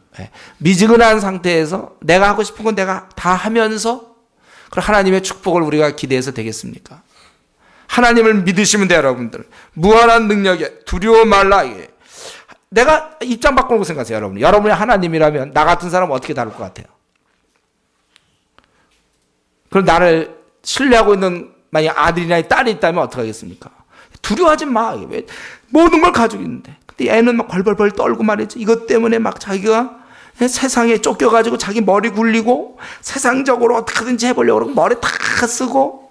미지근한 상태에서 내가 하고 싶은 건 내가 다 하면서 그럼 하나님의 축복을 우리가 기대해서 되겠습니까? 하나님을 믿으시면 돼요. 여러분들, 무한한 능력에 두려워 말라. 내가 입장 바꾸는 거 생각하세요. 여러분이 하나님이라면 나 같은 사람은 어떻게 다룰 것 같아요? 그럼 나를 신뢰하고 있는 만약 아들이나 딸이 있다면 어떻게 하겠습니까? 두려워하지 마. 왜 모든 걸 가지고 있는데. 근데 애는 막 벌벌벌 떨고 말이지. 이것 때문에 막 자기가 세상에 쫓겨가지고 자기 머리 굴리고 세상적으로 어떻게든지 해보려고 그러고 머리 다 쓰고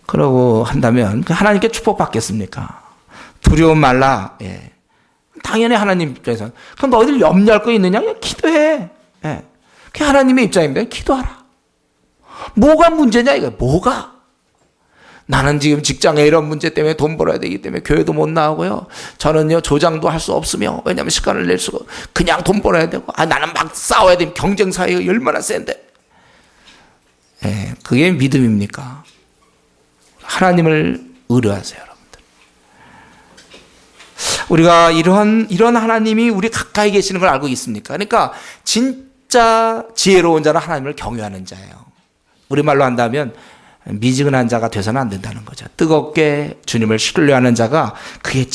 그러고 한다면 하나님께 축복받겠습니까? 두려움 말라. 당연히 하나님 입장에서. 그럼 너희들 염려할 거 있느냐? 그냥 기도해. 그게 하나님의 입장입니다. 기도하라. 뭐가 문제냐 이거. 뭐가? 나는 지금 직장에 이런 문제 때문에 돈 벌어야 되기 때문에 교회도 못 나오고요. 저는요 조장도 할 수 없으며, 왜냐하면 시간을 낼 수가, 그냥 돈 벌어야 되고, 나는 막 싸워야 되면 경쟁 사회가 얼마나 센데. 그게 믿음입니까? 하나님을 의뢰하세요, 여러분들. 우리가 이런 하나님이 우리 가까이 계시는 걸 알고 있습니까? 그러니까 진짜 지혜로운 자는 하나님을 경외하는 자예요. 우리말로 한다면 미지근한 자가 돼서는 안 된다는 거죠. 뜨겁게 주님을 신뢰하는 자가 그게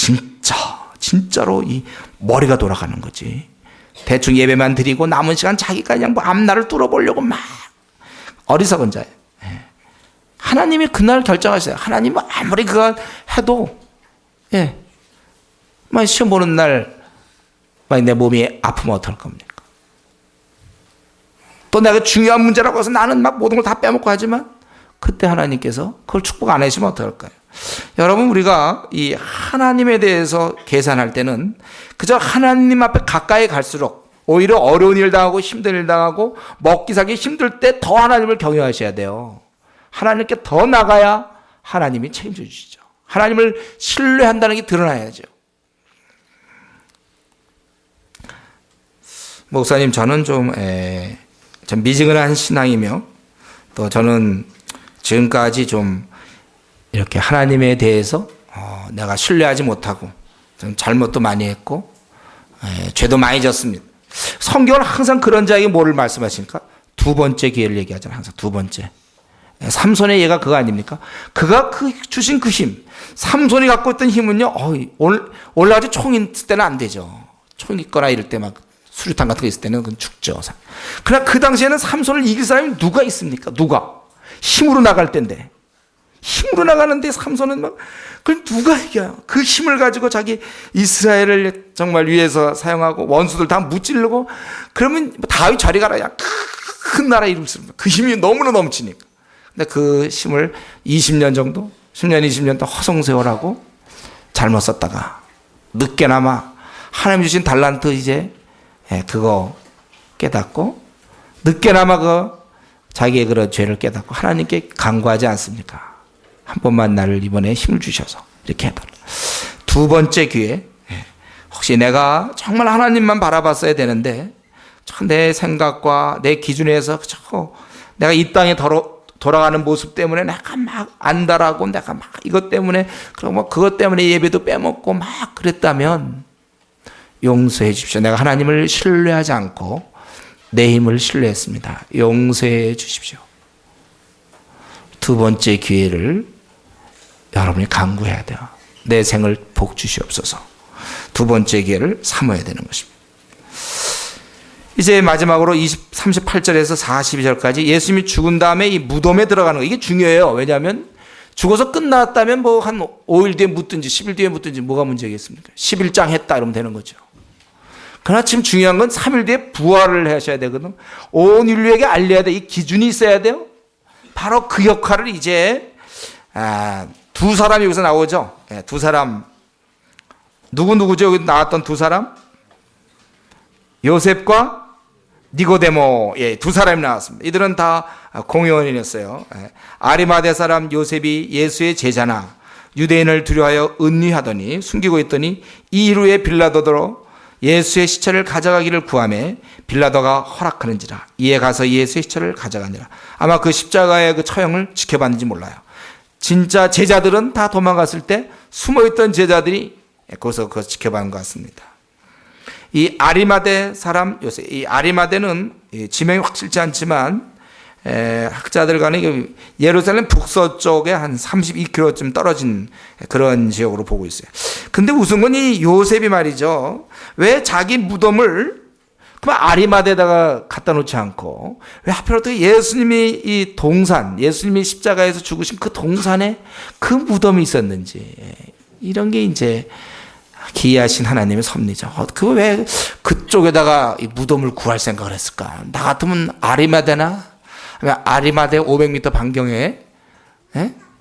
진짜로 이 머리가 돌아가는 거지. 대충 예배만 드리고 남은 시간 자기가 그냥 뭐 앞날을 뚫어보려고 막 어리석은 자예요. 하나님이 그날 결정하세요. 하나님은 아무리 그거 해도 시험 보는 날 내 몸이 아프면 어떡할 겁니까? 또 내가 중요한 문제라고 해서 나는 막 모든 걸 다 빼먹고 하지만 그때 하나님께서 그걸 축복 안 해주시면 어떡할까요? 여러분, 우리가 이 하나님에 대해서 계산할 때는 그저 하나님 앞에 가까이 갈수록 오히려 어려운 일 당하고 힘든 일 당하고 먹기 살기 힘들 때 더 하나님을 경외하셔야 돼요. 하나님께 더 나가야 하나님이 책임져 주시죠. 하나님을 신뢰한다는 게 드러나야죠. 목사님, 저는 좀 미지근한 신앙이며 또 저는 지금까지 좀 이렇게 하나님에 대해서 내가 신뢰하지 못하고 좀 잘못도 많이 했고 죄도 많이 졌습니다. 성경은 항상 그런 자에게 뭐를 말씀하십니까? 두 번째 기회를 얘기하잖아요. 항상 두 번째. 삼손의 예가 그거 아닙니까? 그가 주신 그 힘, 삼손이 갖고 있던 힘은요, 올라가지 총 있을 때는 안 되죠. 총 있거나 이럴 때 막 수류탄 같은 거 있을 때는 그건 죽죠. 그러나 그 당시에는 삼손을 이길 사람이 누가 있습니까? 누가? 힘으로 나갈 때인데. 힘으로 나가는데 삼손은 막, 그걸 누가 이겨요? 그 힘을 가지고 자기 이스라엘을 정말 위해서 사용하고 원수들 다 무찌르고, 그러면 다윗 자리 가라. 큰 나라 이름 쓰는 그 힘이 너무나 넘치니까. 근데 그 힘을 20년 정도, 10년, 20년 동안 허송세월하고 잘못 썼다가 늦게나마 하나님 주신 달란트 이제 그거 깨닫고 늦게나마 자기의 그런 죄를 깨닫고 하나님께 간구하지 않습니까? 한 번만 나를 이번에 힘을 주셔서 이렇게 해달라. 두 번째 기회, 혹시 내가 정말 하나님만 바라봤어야 되는데 내 생각과 내 기준에서 내가 이 땅에 돌아가는 모습 때문에 내가 막 안달하고 내가 막 이것 때문에 그리고 그것 때문에 예배도 빼먹고 막 그랬다면 용서해 주십시오. 내가 하나님을 신뢰하지 않고 내 힘을 신뢰했습니다. 용서해 주십시오. 두 번째 기회를 여러분이 간구해야 돼요. 내 생을 복 주시옵소서. 두 번째 기회를 삼아야 되는 것입니다. 이제 마지막으로 38절에서 42절까지 예수님이 죽은 다음에 이 무덤에 들어가는 거, 이게 중요해요. 왜냐하면 죽어서 끝났다면 뭐 한 5일 뒤에 묻든지 10일 뒤에 묻든지 뭐가 문제겠습니까? 11장 했다 이러면 되는 거죠. 그러나 지금 중요한 건 3일 뒤에 부활을 하셔야 되거든. 온 인류에게 알려야 돼. 이 기준이 있어야 돼요. 바로 그 역할을 이제 두 사람이 여기서 나오죠. 두 사람. 누구죠? 여기 나왔던 두 사람? 요셉과 니고데모, 두 사람이 나왔습니다. 이들은 다 공회원이었어요. 아리마대 사람 요셉이 예수의 제자나 유대인을 두려워하여 은유하더니 숨기고 있더니 이 이후에 빌라도로 예수의 시체를 가져가기를 구하매 빌라도가 허락하는지라. 이에 가서 예수의 시체를 가져가니라. 아마 그 십자가의 그 처형을 지켜봤는지 몰라요. 진짜 제자들은 다 도망갔을 때 숨어있던 제자들이 거기서 그거 지켜본 것 같습니다. 이 아리마대 사람 요셉, 이 아리마대는 지명이 확실치 않지만 학자들 간에 예루살렘 북서쪽에 한 32km쯤 떨어진 그런 지역으로 보고 있어요. 근데 우선 건 이 요셉이 말이죠. 왜 자기 무덤을 그만 아리마대에다가 갖다 놓지 않고 왜 하필 어떻게 예수님이 이 동산, 예수님이 십자가에서 죽으신 그 동산에 그 무덤이 있었는지, 이런 게 이제 기이하신 하나님의 섭리죠. 그 왜 그쪽에다가 이 무덤을 구할 생각을 했을까? 나 같으면 아리마대나 아리마대 500m 반경에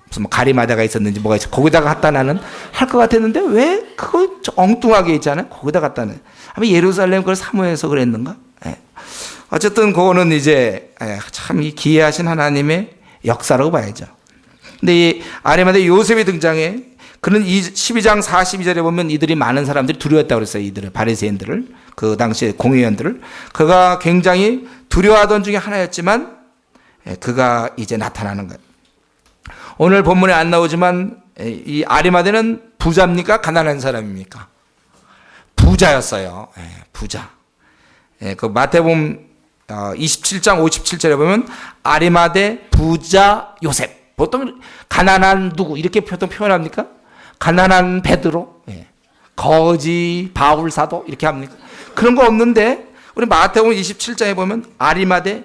무슨 뭐 가리마대가 있었는지 뭐가 있어 거기다가 갖다 나는 할 것 같았는데 왜 그거 엉뚱하게 있잖아요. 거기다 갖다 는 아마 예루살렘 그걸 사모해서 그랬는가? 어쨌든 그거는 이제 참 이 기이하신 하나님의 역사라고 봐야죠. 근데 이 아리마대 요셉이 등장해. 그는 12장 42절에 보면 이들이 많은 사람들이 두려워했다고 그랬어요. 이들을, 바리새인들을, 그 당시에 공회원들을. 그가 굉장히 두려워하던 중에 하나였지만 그가 이제 나타나는 거예요. 오늘 본문에 안 나오지만 이 아리마대는 부자입니까? 가난한 사람입니까? 부자였어요. 부자. 그 마태복음 27장 57절에 보면 아리마대 부자 요셉. 보통 가난한 누구 이렇게 보통 표현합니까? 가난한 베드로, 거지 바울 사도 이렇게 합니까? 그런 거 없는데 우리 마태복음 27장에 보면 아리마대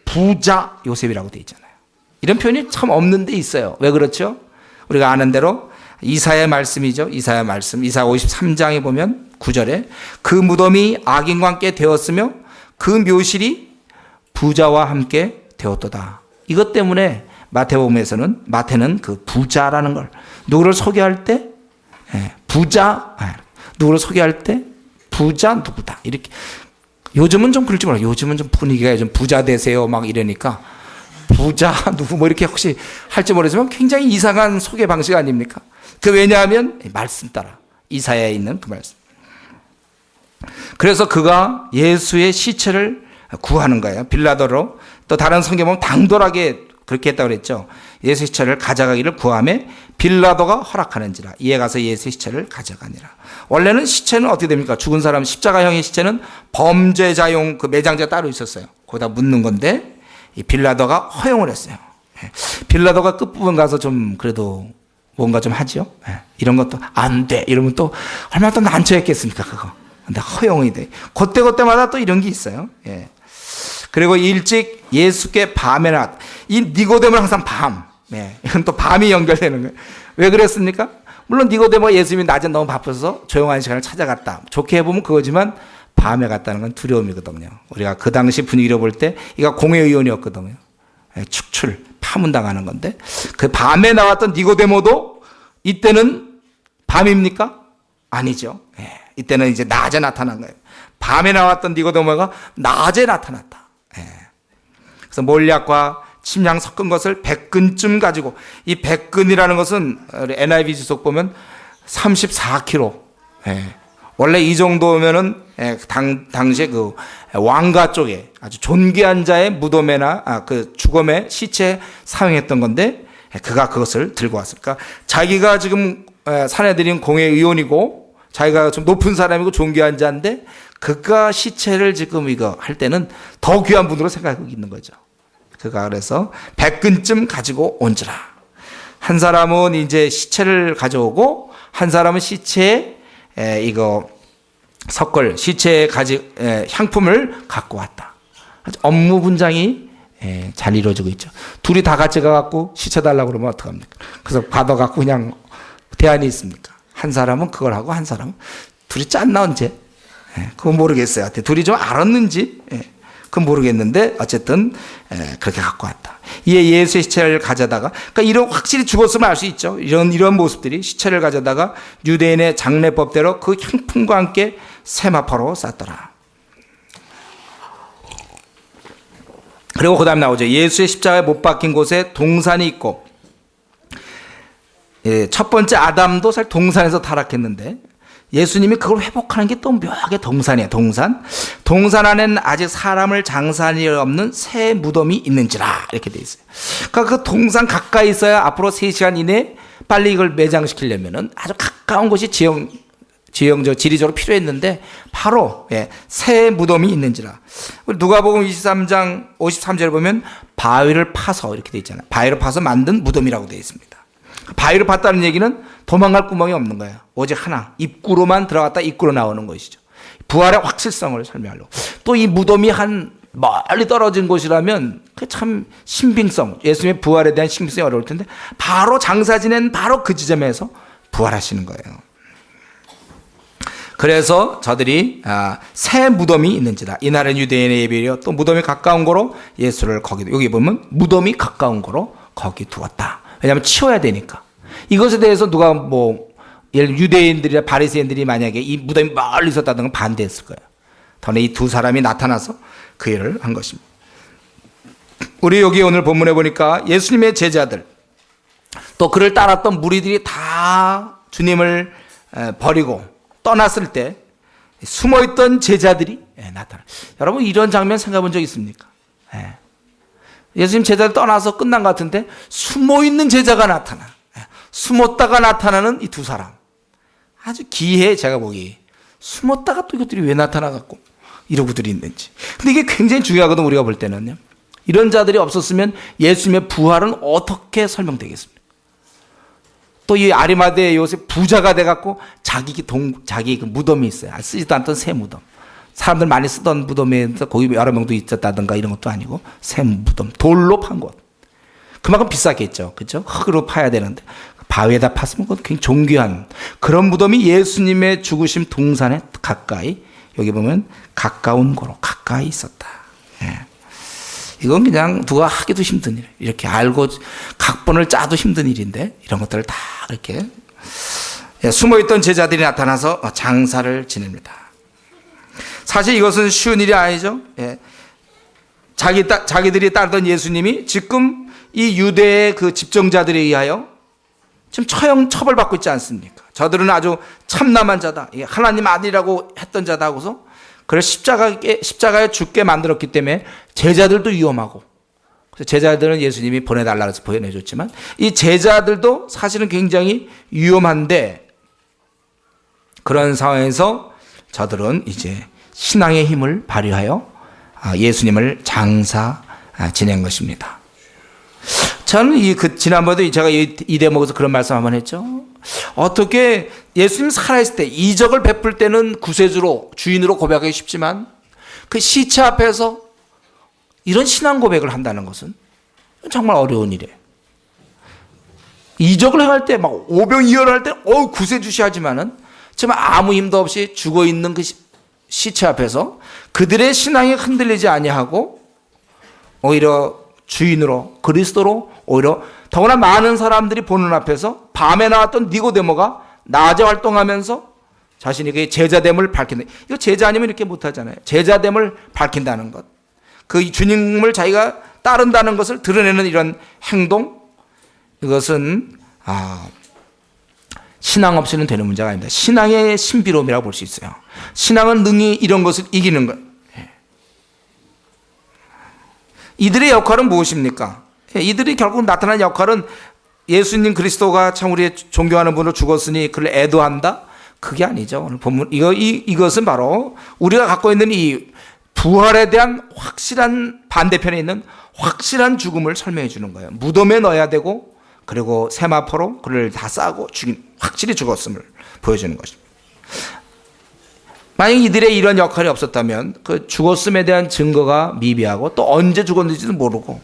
부자 요셉이라고 되어 있잖아요. 이런 표현이 참 없는 데 있어요. 왜 그렇죠? 우리가 아는 대로 이사야의 말씀이죠. 이사야 말씀. 이사야 53장에 보면 9절에 그 무덤이 악인과 함께 되었으며 그 묘실이 부자와 함께 되었도다. 이것 때문에 마태복음에서는 마태는 그 부자라는 걸 누구를 소개할 때 부자, 누구를 소개할 때 부자 누구다 이렇게. 요즘은 좀 그럴지 몰라요. 요즘은 좀 분위기가 좀 부자 되세요 막 이러니까 부자 누구 뭐 이렇게 혹시 할지 모르지만 굉장히 이상한 소개 방식 아닙니까? 그 왜냐하면 말씀 따라 이사야에 있는 그 말씀. 그래서 그가 예수의 시체를 구하는 거예요. 빌라도로. 또 다른 성경 보면 당돌하게 그렇게 했다고 그랬죠. 예수 시체를 가져가기를 구하매 빌라도가 허락하는지라. 이에 가서 예수 시체를 가져가니라. 원래는 시체는 어떻게 됩니까? 죽은 사람 십자가형의 시체는 범죄자용 그 매장지가 따로 있었어요. 거기다 묻는 건데 이 빌라도가 허용을 했어요. 빌라도가 끝부분 가서 좀 그래도 뭔가 좀 하죠. 이런 것도 안 돼. 이러면 또 얼마나 또 난처했겠습니까, 그거. 근데 허용이 돼. 그때마다 또 이런 게 있어요. 그리고 일찍 예수께 밤에 나왔다. 이 니고데모는 항상 밤. 이건 또 밤이 연결되는 거예요. 왜 그랬습니까? 물론 니고데모가 예수님이 낮에 너무 바빠서 조용한 시간을 찾아갔다. 좋게 해보면 그거지만 밤에 갔다는 건 두려움이거든요. 우리가 그 당시 분위기로 볼 때 이가 공회의원이었거든요. 축출, 파문당하는 건데 그 밤에 나왔던 니고데모도 이때는 밤입니까? 아니죠. 이때는 이제 낮에 나타난 거예요. 밤에 나왔던 니고데모가 낮에 나타났다. 그래서 몰약과 침향 섞은 것을 100근쯤 가지고, 이 100근이라는 것은 NIV 지속 보면 34kg. 원래 이 정도면은 당시에 그 왕가 쪽에 아주 존귀한 자의 무덤에나 그 죽음의 시체에 사용했던 건데, 그가 그것을 들고 왔으니까 자기가 지금 사내들인 공회의원이고 자기가 좀 높은 사람이고 존귀한 자인데 그가 시체를 지금 이거 할 때는 더 귀한 분으로 생각하고 있는 거죠. 그가 그래서 100근쯤 가지고 온지라. 한 사람은 이제 시체를 가져오고 한 사람은 시체에 이거 시체에 향품을 갖고 왔다. 업무 분장이 잘 이루어지고 있죠. 둘이 다 같이 가갖고 시체 달라고 그러면 어떡합니까? 그래서 받아갖고 그냥 대안이 있습니까? 한 사람은 그걸 하고 한 사람은 둘이 짰나 언제? 그건 모르겠어요. 둘이 좀 알았는지 그건 모르겠는데 어쨌든 그렇게 갖고 왔다. 이에 예수의 시체를 가져다가, 그러니까 이런 확실히 죽었으면 알 수 있죠. 이런 모습들이 시체를 가져다가 유대인의 장례법대로 그 향품과 함께 세마포로 쌌더라. 그리고 그 다음 나오죠. 예수의 십자가에 못 박힌 곳에 동산이 있고, 첫 번째 아담도 사실 동산에서 타락했는데 예수님이 그걸 회복하는 게 또 묘하게 동산이에요. 동산 안에는 아직 사람을 장사할 일 없는 새 무덤이 있는지라, 이렇게 돼 있어요. 그러니까 그 동산 가까이 있어야 앞으로 3시간 이내에 빨리 이걸 매장시키려면은 아주 가까운 곳이 지리적으로 필요했는데 바로 새 무덤이 있는지라. 누가복음 23장 53절에 보면 바위를 파서 이렇게 돼 있잖아요. 바위를 파서 만든 무덤이라고 돼 있습니다. 바위를 팠다는 얘기는 도망갈 구멍이 없는 거예요. 오직 하나, 입구로만 들어갔다 입구로 나오는 것이죠. 부활의 확실성을 설명하려고. 또 이 무덤이 한 멀리 떨어진 곳이라면 그 참 신빙성, 예수님의 부활에 대한 신빙성이 어려울 텐데 바로 장사 지낸 바로 그 지점에서 부활하시는 거예요. 그래서 저들이 새 무덤이 있는지라. 이날은 유대인의 예배이요 또 무덤이 가까운 거로 예수를 여기 보면 무덤이 가까운 거로 거기 두었다. 왜냐하면 치워야 되니까. 이것에 대해서 누가 예를 유대인들이나 바리새인들이 만약에 이 무덤이 멀리 있었다는 건 반대했을 거예요. 더는 이 두 사람이 나타나서 그 일을 한 것입니다. 우리 여기 오늘 본문에 보니까 예수님의 제자들 또 그를 따랐던 무리들이 다 주님을 버리고 떠났을 때 숨어있던 제자들이 나타나요. 여러분 이런 장면 생각해 본 적 있습니까? 예수님 제자들 떠나서 끝난 것 같은데 숨어있는 제자가 나타나. 숨었다가 나타나는 이 두 사람. 아주 기이해. 제가 보기. 숨었다가 또 이것들이 왜 나타나갖고 이러고들이 있는지. 근데 이게 굉장히 중요하거든, 우리가 볼 때는요. 이런 자들이 없었으면 예수님의 부활은 어떻게 설명되겠습니까? 또 이 아리마대 요셉 부자가 돼갖고 자기 그 무덤이 있어요. 쓰지도 않던 새 무덤. 사람들 많이 쓰던 무덤에서 거기 여러 명도 있었다든가 이런 것도 아니고 새 무덤, 돌로 판 곳. 그만큼 비싸겠죠. 그렇죠? 흙으로 파야 되는데 바위에다 팠으면 그건 굉장히 존귀한 그런 무덤이 예수님의 죽으심 동산에 가까이, 여기 보면 가까운 곳으로 가까이 있었다. 이건 그냥 누가 하기도 힘든 일, 이렇게 알고 각본을 짜도 힘든 일인데 이런 것들을 다 이렇게 숨어있던 제자들이 나타나서 장사를 지냅니다. 사실 이것은 쉬운 일이 아니죠. 자기들이 따르던 예수님이 지금 이 유대의 그 집정자들에 의하여 지금 처벌받고 있지 않습니까? 저들은 아주 참남한 자다, 하나님 아들이라고 했던 자다 하고서 그를 십자가에 죽게 만들었기 때문에 제자들도 위험하고, 그래서 제자들은 예수님이 보내달라고 해서 보내줬지만 이 제자들도 사실은 굉장히 위험한데, 그런 상황에서 저들은 이제 신앙의 힘을 발휘하여 예수님을 장사 지낸 것입니다. 저는 지난번에도 제가 이 대목에서 그런 말씀 한번 했죠. 어떻게 예수님 살아있을 때 이적을 베풀 때는 구세주로, 주인으로 고백하기 쉽지만 그 시체 앞에서 이런 신앙 고백을 한다는 것은 정말 어려운 일이에요. 이적을 행할 때 막 오병이어를 할 때 구세주시 하지만은 정말 아무 힘도 없이 죽어 있는 그 시체 앞에서 그들의 신앙이 흔들리지 아니하고 오히려 주인으로, 그리스도로, 오히려 더구나 많은 사람들이 보는 앞에서 밤에 나왔던 니고데모가 낮에 활동하면서 자신에게 제자됨을 밝힌다. 이거 제자 아니면 이렇게 못하잖아요. 제자됨을 밝힌다는 것, 그 주님을 자기가 따른다는 것을 드러내는 이런 행동, 이것은 신앙 없이는 되는 문제가 아닙니다. 신앙의 신비로움이라고 볼 수 있어요. 신앙은 능히 이런 것을 이기는 것. 이들의 역할은 무엇입니까? 이들이 결국 나타난 역할은 예수님 그리스도가 참 우리 존경하는 분으로 죽었으니 그를 애도한다? 그게 아니죠. 오늘 본문 이것은 바로 우리가 갖고 있는 이 부활에 대한 확실한 반대편에 있는 확실한 죽음을 설명해 주는 거예요. 무덤에 넣어야 되고 그리고 세마포로 그를 다 싸고 확실히 죽었음을 보여주는 것입니다. 만약 이들의 이런 역할이 없었다면 그 죽었음에 대한 증거가 미비하고 또 언제 죽었는지도 모르고,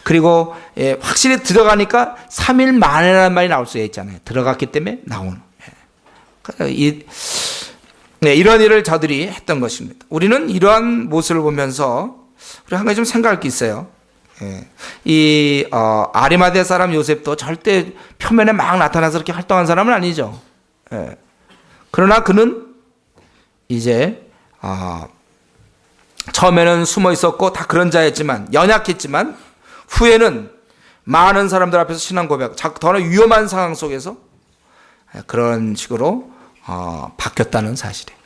그리고 확실히 들어가니까 3일 만에라는 말이 나올 수 있잖아요. 들어갔기 때문에 나오는. 이런 일을 저들이 했던 것입니다. 우리는 이러한 모습을 보면서 우리 한 가지 좀 생각할 게 있어요. 아리마대 사람 요셉도 절대 표면에 막 나타나서 그렇게 활동한 사람은 아니죠. 그러나 그는 이제 처음에는 숨어 있었고 다 그런 자였지만, 연약했지만 후에는 많은 사람들 앞에서 신앙 고백, 더나 위험한 상황 속에서 그런 식으로 바뀌었다는 사실이에요.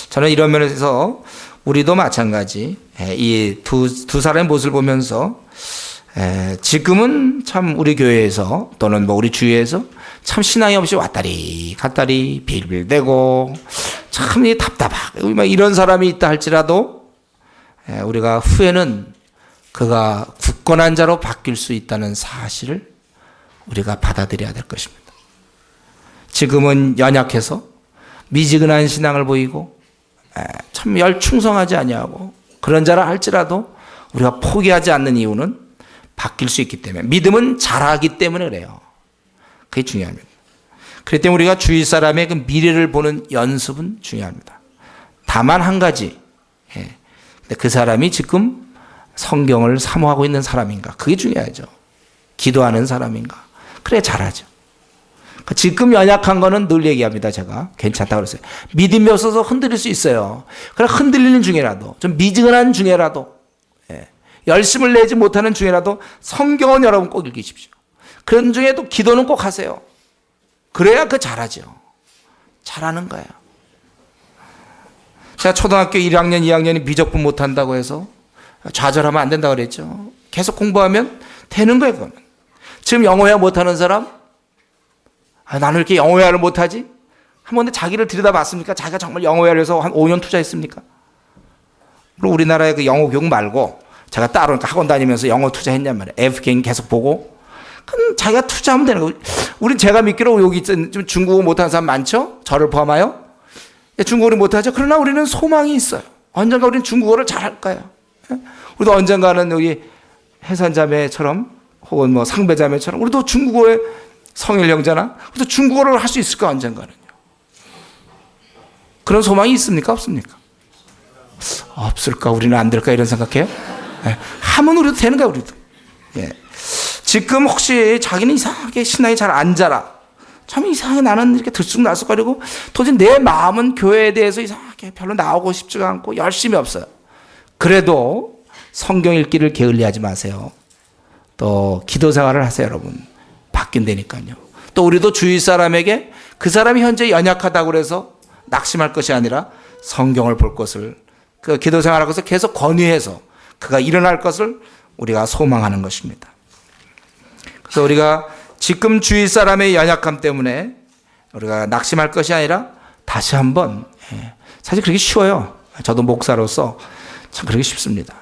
저는 이런 면에서 우리도 마찬가지, 이 두 사람의 모습을 보면서 지금은 참 우리 교회에서 또는 뭐 우리 주위에서 참 신앙이 없이 왔다리 갔다리 빌빌대고 참 답답하고 이런 사람이 있다 할지라도 우리가 후에는 그가 굳건한 자로 바뀔 수 있다는 사실을 우리가 받아들여야 될 것입니다. 지금은 연약해서 미지근한 신앙을 보이고 참 열충성하지 아니하고 그런 자라 할지라도 우리가 포기하지 않는 이유는 바뀔 수 있기 때문에, 믿음은 자라기 때문에 그래요. 그게 중요합니다. 그렇기 때문에 우리가 주위 사람의 그 미래를 보는 연습은 중요합니다. 다만 한 가지, 근데 그 사람이 지금 성경을 사모하고 있는 사람인가, 그게 중요하죠. 기도하는 사람인가, 그래 잘하죠. 지금 연약한 거는 늘 얘기합니다. 제가 괜찮다고 그랬어요. 믿음이 없어서 흔들릴 수 있어요. 그러나 흔들리는 중에라도, 좀 미지근한 중에라도, 열심을 내지 못하는 중에라도 성경은 여러분 꼭 읽으십시오. 그런 중에도 기도는 꼭 하세요. 그래야 그 잘하죠. 잘하는 거예요. 제가 초등학교 1학년, 2학년이 미적분 못한다고 해서 좌절하면 안 된다고 그랬죠. 계속 공부하면 되는 거예요. 그거는. 지금 영어회화 못하는 사람, 나는 이렇게 영어회화를 못하지? 한 번도 자기를 들여다봤습니까? 자기가 정말 영어회화를 해서 한 5년 투자했습니까? 그리고 우리나라의 그 영어 교육 말고 제가 따로 학원 다니면서 영어 투자했냔 말이에요. FK 계속 보고. 그럼 자기가 투자하면 되는 거예요. 우린 제가 믿기로 여기 좀 중국어 못하는 사람 많죠? 저를 포함하여. 중국어를 못하죠? 그러나 우리는 소망이 있어요. 언젠가 우리는 중국어를 잘할 거예요. 우리도 언젠가는 여기 해산자매처럼 혹은 뭐 상배자매처럼 우리도 중국어의 성일 형제나 우리도 중국어를 할 수 있을까 언젠가는요. 그런 소망이 있습니까? 없습니까? 없을까? 우리는 안 될까? 이런 생각해요? 하면 우리도 되는 거야, 우리도. 지금 혹시 자기는 이상하게 신앙이 잘 안 자라. 참 이상하게 나는 이렇게 들쑥날쑥거리고 도대체 내 마음은 교회에 대해서 이상하게 별로 나오고 싶지가 않고 열심히 없어요. 그래도 성경 읽기를 게을리하지 마세요. 또 기도 생활을 하세요, 여러분. 바뀐다니까요. 또 우리도 주위 사람에게 그 사람이 현재 연약하다고 해서 낙심할 것이 아니라 성경을 볼 것을, 그 기도 생활을 해서 계속 권유해서 그가 일어날 것을 우리가 소망하는 것입니다. 그래서 우리가 지금 주위 사람의 연약함 때문에 우리가 낙심할 것이 아니라 다시 한번, 사실 그렇게 쉬워요. 저도 목사로서 참 그렇게 쉽습니다.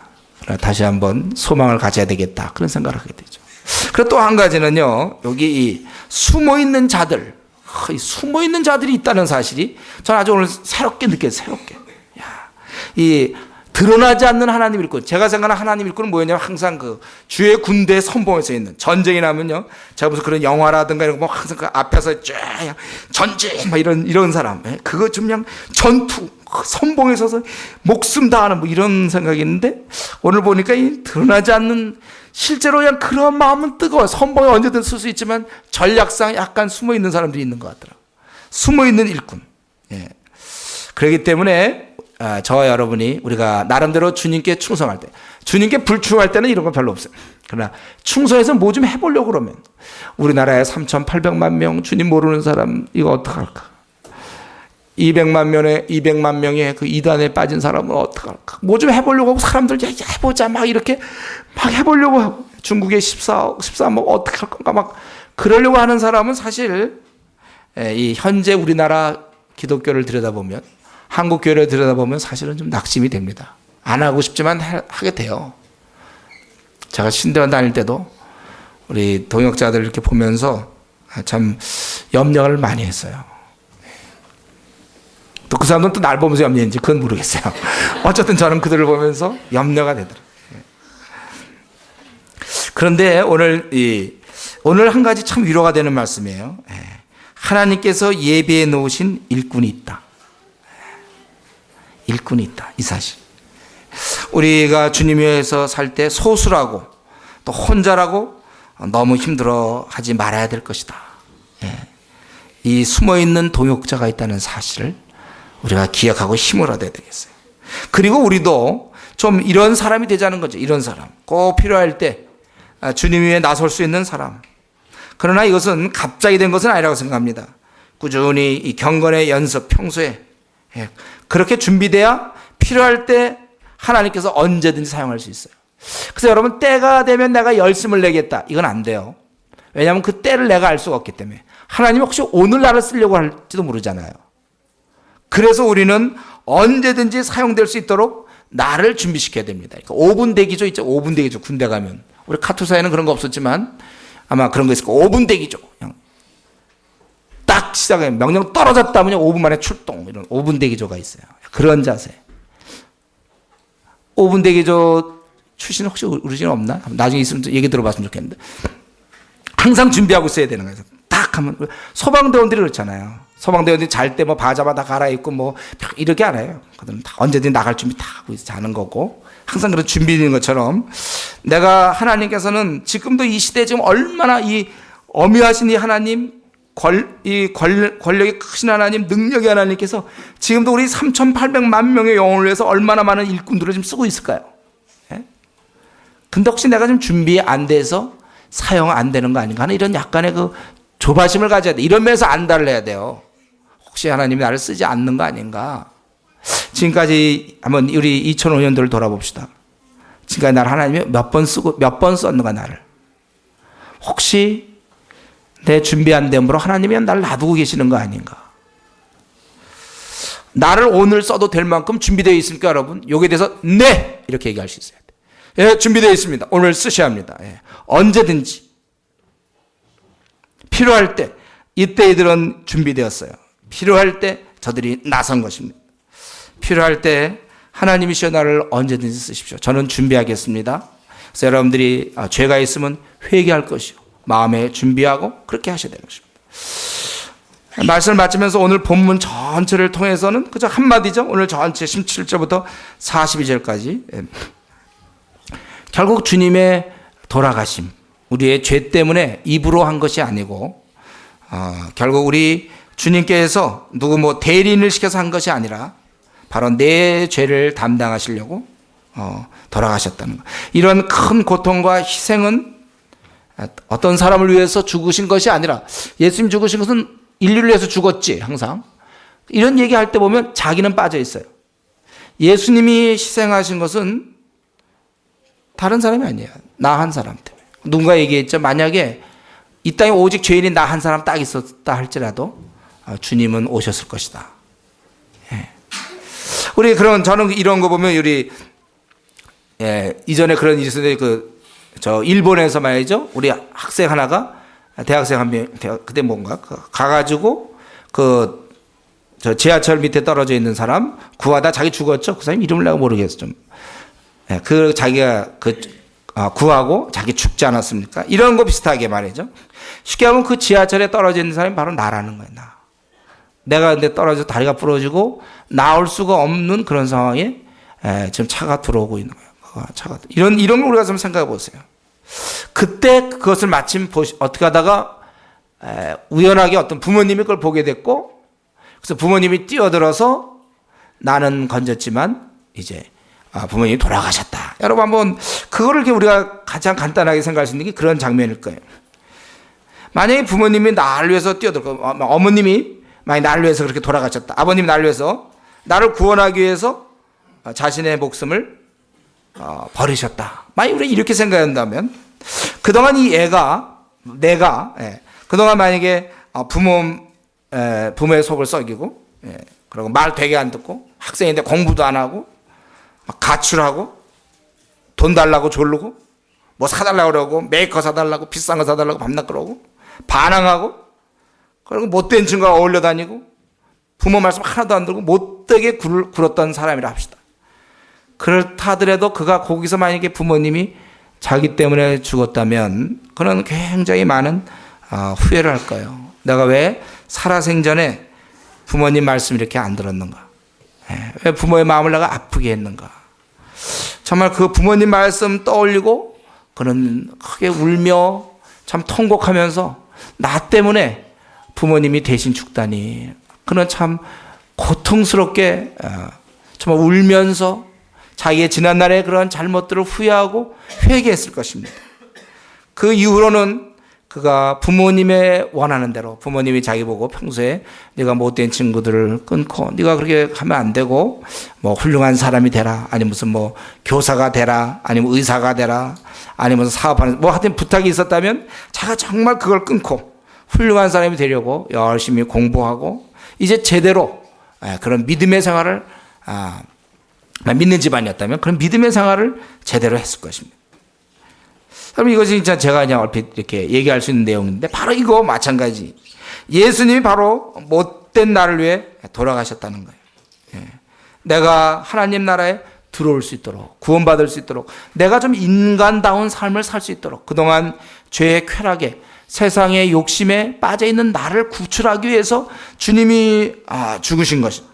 다시 한번 소망을 가져야 되겠다. 그런 생각을 하게 되죠. 그리고 또 한 가지는요, 여기 이 숨어있는 자들, 이 숨어있는 자들이 있다는 사실이 저는 아주 오늘 새롭게 느껴요, 새롭게. 이 드러나지 않는 하나님 일꾼. 제가 생각하는 하나님 일꾼은 뭐였냐면 항상 그 주의 군대 선봉에서 있는, 전쟁이 나면요, 제가 무슨 그런 영화라든가 이런 거 뭐 항상 그 앞에서 쫙 전쟁 막 이런 사람, 그거 좀 그냥 전투 선봉에 서서 목숨 다하는 뭐 이런 생각이 있는데, 오늘 보니까 이 드러나지 않는, 실제로 그냥 그런 마음은 뜨거워. 선봉에 언제든 쓸 수 있지만 전략상 약간 숨어 있는 사람들이 있는 것 같더라고요. 숨어 있는 일꾼. 그렇기 때문에 저와 여러분이 우리가 나름대로 주님께 충성할 때, 주님께 불충할 때는 이런 거 별로 없어요. 그러나 충성해서 뭐 좀 해보려고 그러면, 우리나라에 3,800만 명 주님 모르는 사람 이거 어떡할까? 200만 명의 그 이단에 빠진 사람은 어떡할까? 뭐 좀 해보려고 하고, 사람들 해보자 막 이렇게 막 해보려고 하고, 중국에 13억 어떡할 건가 막 그러려고 하는 사람은 사실 이 현재 우리나라 기독교를 들여다보면, 한국 교회를 들여다보면 사실은 좀 낙심이 됩니다. 안 하고 싶지만 하게 돼요. 제가 신대원 다닐 때도 우리 동역자들 이렇게 보면서 참 염려를 많이 했어요. 또 그 사람들은 또 날 보면서 염려했는지 그건 모르겠어요. 어쨌든 저는 그들을 보면서 염려가 되더라고요. 그런데 오늘 한 가지 참 위로가 되는 말씀이에요. 하나님께서 예비해 놓으신 일꾼이 있다. 일꾼이 있다. 이 사실. 우리가 주님 위해서 살 때 소수라고 또 혼자라고 너무 힘들어 하지 말아야 될 것이다. 이 숨어있는 동역자가 있다는 사실을 우리가 기억하고 힘을 얻어야 되겠어요. 그리고 우리도 좀 이런 사람이 되자는 거죠. 이런 사람. 꼭 필요할 때 주님 위에 나설 수 있는 사람. 그러나 이것은 갑자기 된 것은 아니라고 생각합니다. 꾸준히 이 경건의 연습, 평소에 그렇게 준비돼야 필요할 때 하나님께서 언제든지 사용할 수 있어요. 그래서 여러분, 때가 되면 내가 열심을 내겠다, 이건 안 돼요. 왜냐하면 그 때를 내가 알 수가 없기 때문에. 하나님이 혹시 오늘 나를 쓰려고 할지도 모르잖아요. 그래서 우리는 언제든지 사용될 수 있도록 나를 준비시켜야 됩니다. 그러니까 5분 대기조 있죠. 5분 대기조. 군대 가면 우리 카투사에는 그런 거 없었지만 아마 그런 거 있을 거예요. 5분 대기조. 그냥 딱 시작해. 명령 떨어졌다 하면 5분 만에 출동. 이런 5분 대기조가 있어요. 그런 자세. 5분 대기조 출신 혹시 우리 집에 없나? 나중에 있으면 얘기 들어봤으면 좋겠는데. 항상 준비하고 있어야 되는 거예요. 딱 하면. 소방대원들이 그렇잖아요. 소방대원들이 잘 때 뭐 바자마 다 갈아입고 뭐 이렇게 안 해요. 그들은 다 언제든지 나갈 준비 다 하고 자는 거고. 항상 그런 준비 있는 것처럼 내가 하나님께서는 지금도 이 시대에 지금 얼마나 이 어미하신 이 하나님, 권력이 크신 하나님, 능력의 하나님께서 지금도 우리 3,800만 명의 영혼을 위해서 얼마나 많은 일꾼들을 지금 쓰고 있을까요? 근데 혹시 내가 좀 준비 안 돼서 사용 안 되는 거 아닌가 하는 이런 약간의 그 조바심을 가져야 돼. 이런 면에서 안달을 해야 돼요. 혹시 하나님이 나를 쓰지 않는 거 아닌가? 지금까지 한번 우리 2005년도를 돌아봅시다. 지금까지 나를 하나님이 몇 번 쓰고 몇 번 썼는가 나를. 혹시 내 준비 안 됨으로 하나님이 나를 놔두고 계시는 거 아닌가? 나를 오늘 써도 될 만큼 준비되어 있습니까, 여러분? 여기에 대해서 네! 이렇게 얘기할 수 있어야 돼. 예, 준비되어 있습니다. 오늘 쓰셔야 합니다. 예. 언제든지. 필요할 때, 이때 이들은 준비되었어요. 필요할 때 저들이 나선 것입니다. 필요할 때 하나님이시여 나를 언제든지 쓰십시오. 저는 준비하겠습니다. 그래서 여러분들이 죄가 있으면 회개할 것이요. 마음에 준비하고 그렇게 하셔야 되는 것입니다. 말씀을 마치면서 오늘 본문 전체를 통해서는 그저 한마디죠. 오늘 전체 17절부터 42절까지. 결국 주님의 돌아가심, 우리의 죄 때문에 입으로 한 것이 아니고 결국 우리 주님께서 누구 뭐 대리인을 시켜서 한 것이 아니라 바로 내 죄를 담당하시려고 돌아가셨다는 것. 이런 큰 고통과 희생은 어떤 사람을 위해서 죽으신 것이 아니라 예수님 죽으신 것은 인류를 위해서 죽었지 항상. 이런 얘기할 때 보면 자기는 빠져 있어요. 예수님이 희생하신 것은 다른 사람이 아니에요. 나 한 사람 때문에. 누군가 얘기했죠. 만약에 이 땅에 오직 죄인이 나 한 사람 딱 있었다 할지라도 주님은 오셨을 것이다. 예. 우리 그런 저는 이런 거 보면 우리 이전에 그런 일이 있었는데 저 일본에서 말이죠. 우리 학생 하나가 대학생 한 명, 그때 뭔가 가가지고 저 지하철 밑에 떨어져 있는 사람 구하다 자기 죽었죠. 그 사람 이름을 내가 모르겠어 좀. 자기가 구하고 자기 죽지 않았습니까? 이런 거 비슷하게 말이죠. 쉽게 하면 그 지하철에 떨어져 있는 사람이 바로 나라는 거예요. 내가 근데 떨어져 다리가 부러지고 나올 수가 없는 그런 상황에 지금 차가 들어오고 있는 거예요. 이런 걸 우리가 좀 생각해 보세요. 그때 그것을 마침 어떻게 하다가 우연하게 어떤 부모님이 그걸 보게 됐고, 그래서 부모님이 뛰어들어서 나는 건졌지만 이제 부모님이 돌아가셨다. 여러분 한번 그거를 우리가 가장 간단하게 생각할 수 있는 게 그런 장면일 거예요. 만약에 부모님이 나를 위해서 뛰어들고 어머님이 만약 나를 위해서 그렇게 돌아가셨다. 아버님이 나를 위해서 나를 구원하기 위해서 자신의 목숨을 버리셨다. 만약 우리가 이렇게 생각한다면 그동안 내가 그동안 만약에 부모의 속을 썩이고 그리고 말 되게 안 듣고 학생인데 공부도 안 하고 가출하고 돈 달라고 졸르고 뭐 사달라고 그러고 메이커 사달라고 비싼 거 사달라고 밤낮 그러고 반항하고 그리고 못된 친구와 어울려 다니고 부모 말씀 하나도 안 듣고 못되게 굴었던 사람이라 합시다. 그렇다 하더라도 그가 거기서 만약에 부모님이 자기 때문에 죽었다면 그는 굉장히 많은 후회를 할 거예요. 내가 왜 살아생전에 부모님 말씀 이렇게 안 들었는가? 왜 부모의 마음을 내가 아프게 했는가? 정말 그 부모님 말씀 떠올리고 그는 크게 울며 참 통곡하면서 나 때문에 부모님이 대신 죽다니 그는 참 고통스럽게 정말 울면서 자기의 지난날의 그런 잘못들을 후회하고 회개했을 것입니다. 그 이후로는 그가 부모님의 원하는 대로 부모님이 자기 보고 평소에 네가 못된 친구들을 끊고 네가 그렇게 하면 안 되고 뭐 훌륭한 사람이 되라 아니면 무슨 뭐 교사가 되라 아니면 의사가 되라 아니면 사업하는 뭐 하여튼 부탁이 있었다면 자기가 정말 그걸 끊고 훌륭한 사람이 되려고 열심히 공부하고 이제 제대로 그런 믿음의 생활을 믿는 집안이었다면 그런 믿음의 생활을 제대로 했을 것입니다. 그럼 이것이 진짜 제가 그냥 얼핏 이렇게 얘기할 수 있는 내용인데 바로 이거 마찬가지. 예수님이 바로 못된 나를 위해 돌아가셨다는 거예요. 내가 하나님 나라에 들어올 수 있도록 구원받을 수 있도록 내가 좀 인간다운 삶을 살 수 있도록 그동안 죄의 쾌락에 세상의 욕심에 빠져있는 나를 구출하기 위해서 주님이 죽으신 것입니다.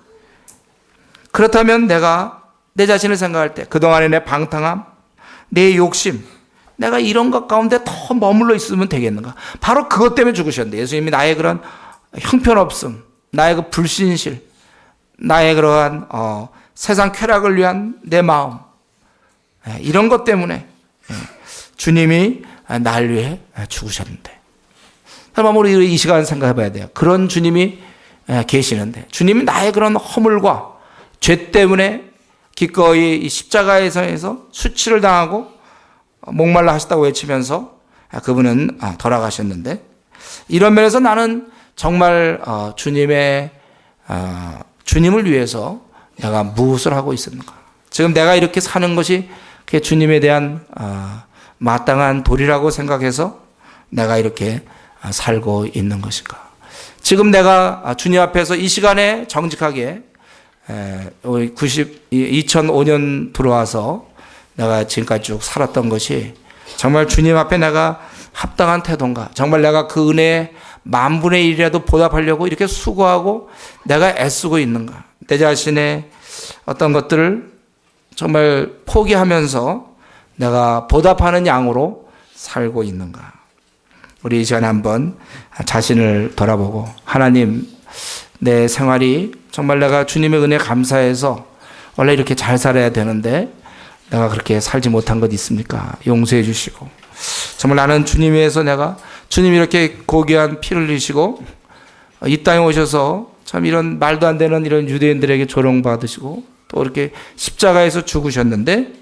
그렇다면 내가 내 자신을 생각할 때 그동안의 내 방탕함, 내 욕심 내가 이런 것 가운데 더 머물러 있으면 되겠는가? 바로 그것 때문에 죽으셨는데 예수님이 나의 그런 형편없음, 나의 그 불신실, 나의 그러한 세상 쾌락을 위한 내 마음 이런 것 때문에 주님이 날 위해 죽으셨는데 여러분 우리 이 시간 생각해 봐야 돼요. 그런 주님이 계시는데 주님이 나의 그런 허물과 죄 때문에 기꺼이 이 십자가에서 수치를 당하고 목말라 하셨다고 외치면서 그분은 돌아가셨는데 이런 면에서 나는 정말 주님을 위해서 내가 무엇을 하고 있었는가? 지금 내가 이렇게 사는 것이 주님에 대한 마땅한 도리라고 생각해서 내가 이렇게 살고 있는 것인가? 지금 내가 주님 앞에서 이 시간에 정직하게 2005년 들어와서 내가 지금까지 쭉 살았던 것이 정말 주님 앞에 내가 합당한 태도인가? 정말 내가 그 은혜에 10,000분의 1이라도 보답하려고 이렇게 수고하고 내가 애쓰고 있는가? 내 자신의 어떤 것들을 정말 포기하면서 내가 보답하는 양으로 살고 있는가? 우리 이 시간에 한번 자신을 돌아보고 하나님 내 생활이 정말 내가 주님의 은혜에 감사해서 원래 이렇게 잘 살아야 되는데 내가 그렇게 살지 못한 것 있습니까? 용서해 주시고 정말 나는 주님 위해서 내가 주님이 이렇게 고귀한 피를 흘리시고 이 땅에 오셔서 참 이런 말도 안 되는 이런 유대인들에게 조롱받으시고 또 이렇게 십자가에서 죽으셨는데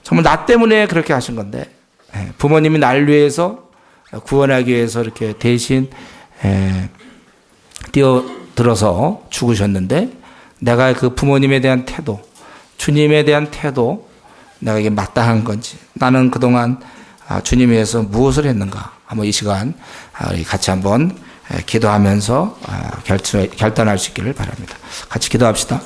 정말 나 때문에 그렇게 하신 건데 부모님이 날 위해서 구원하기 위해서 이렇게 대신 뛰어들어서 죽으셨는데 내가 그 부모님에 대한 태도 주님에 대한 태도 내가 이게 마땅한 건지, 나는 그동안 주님 위해서 무엇을 했는가, 한번 이 시간 우리 같이 한번 기도하면서 결단할 수 있기를 바랍니다. 같이 기도합시다.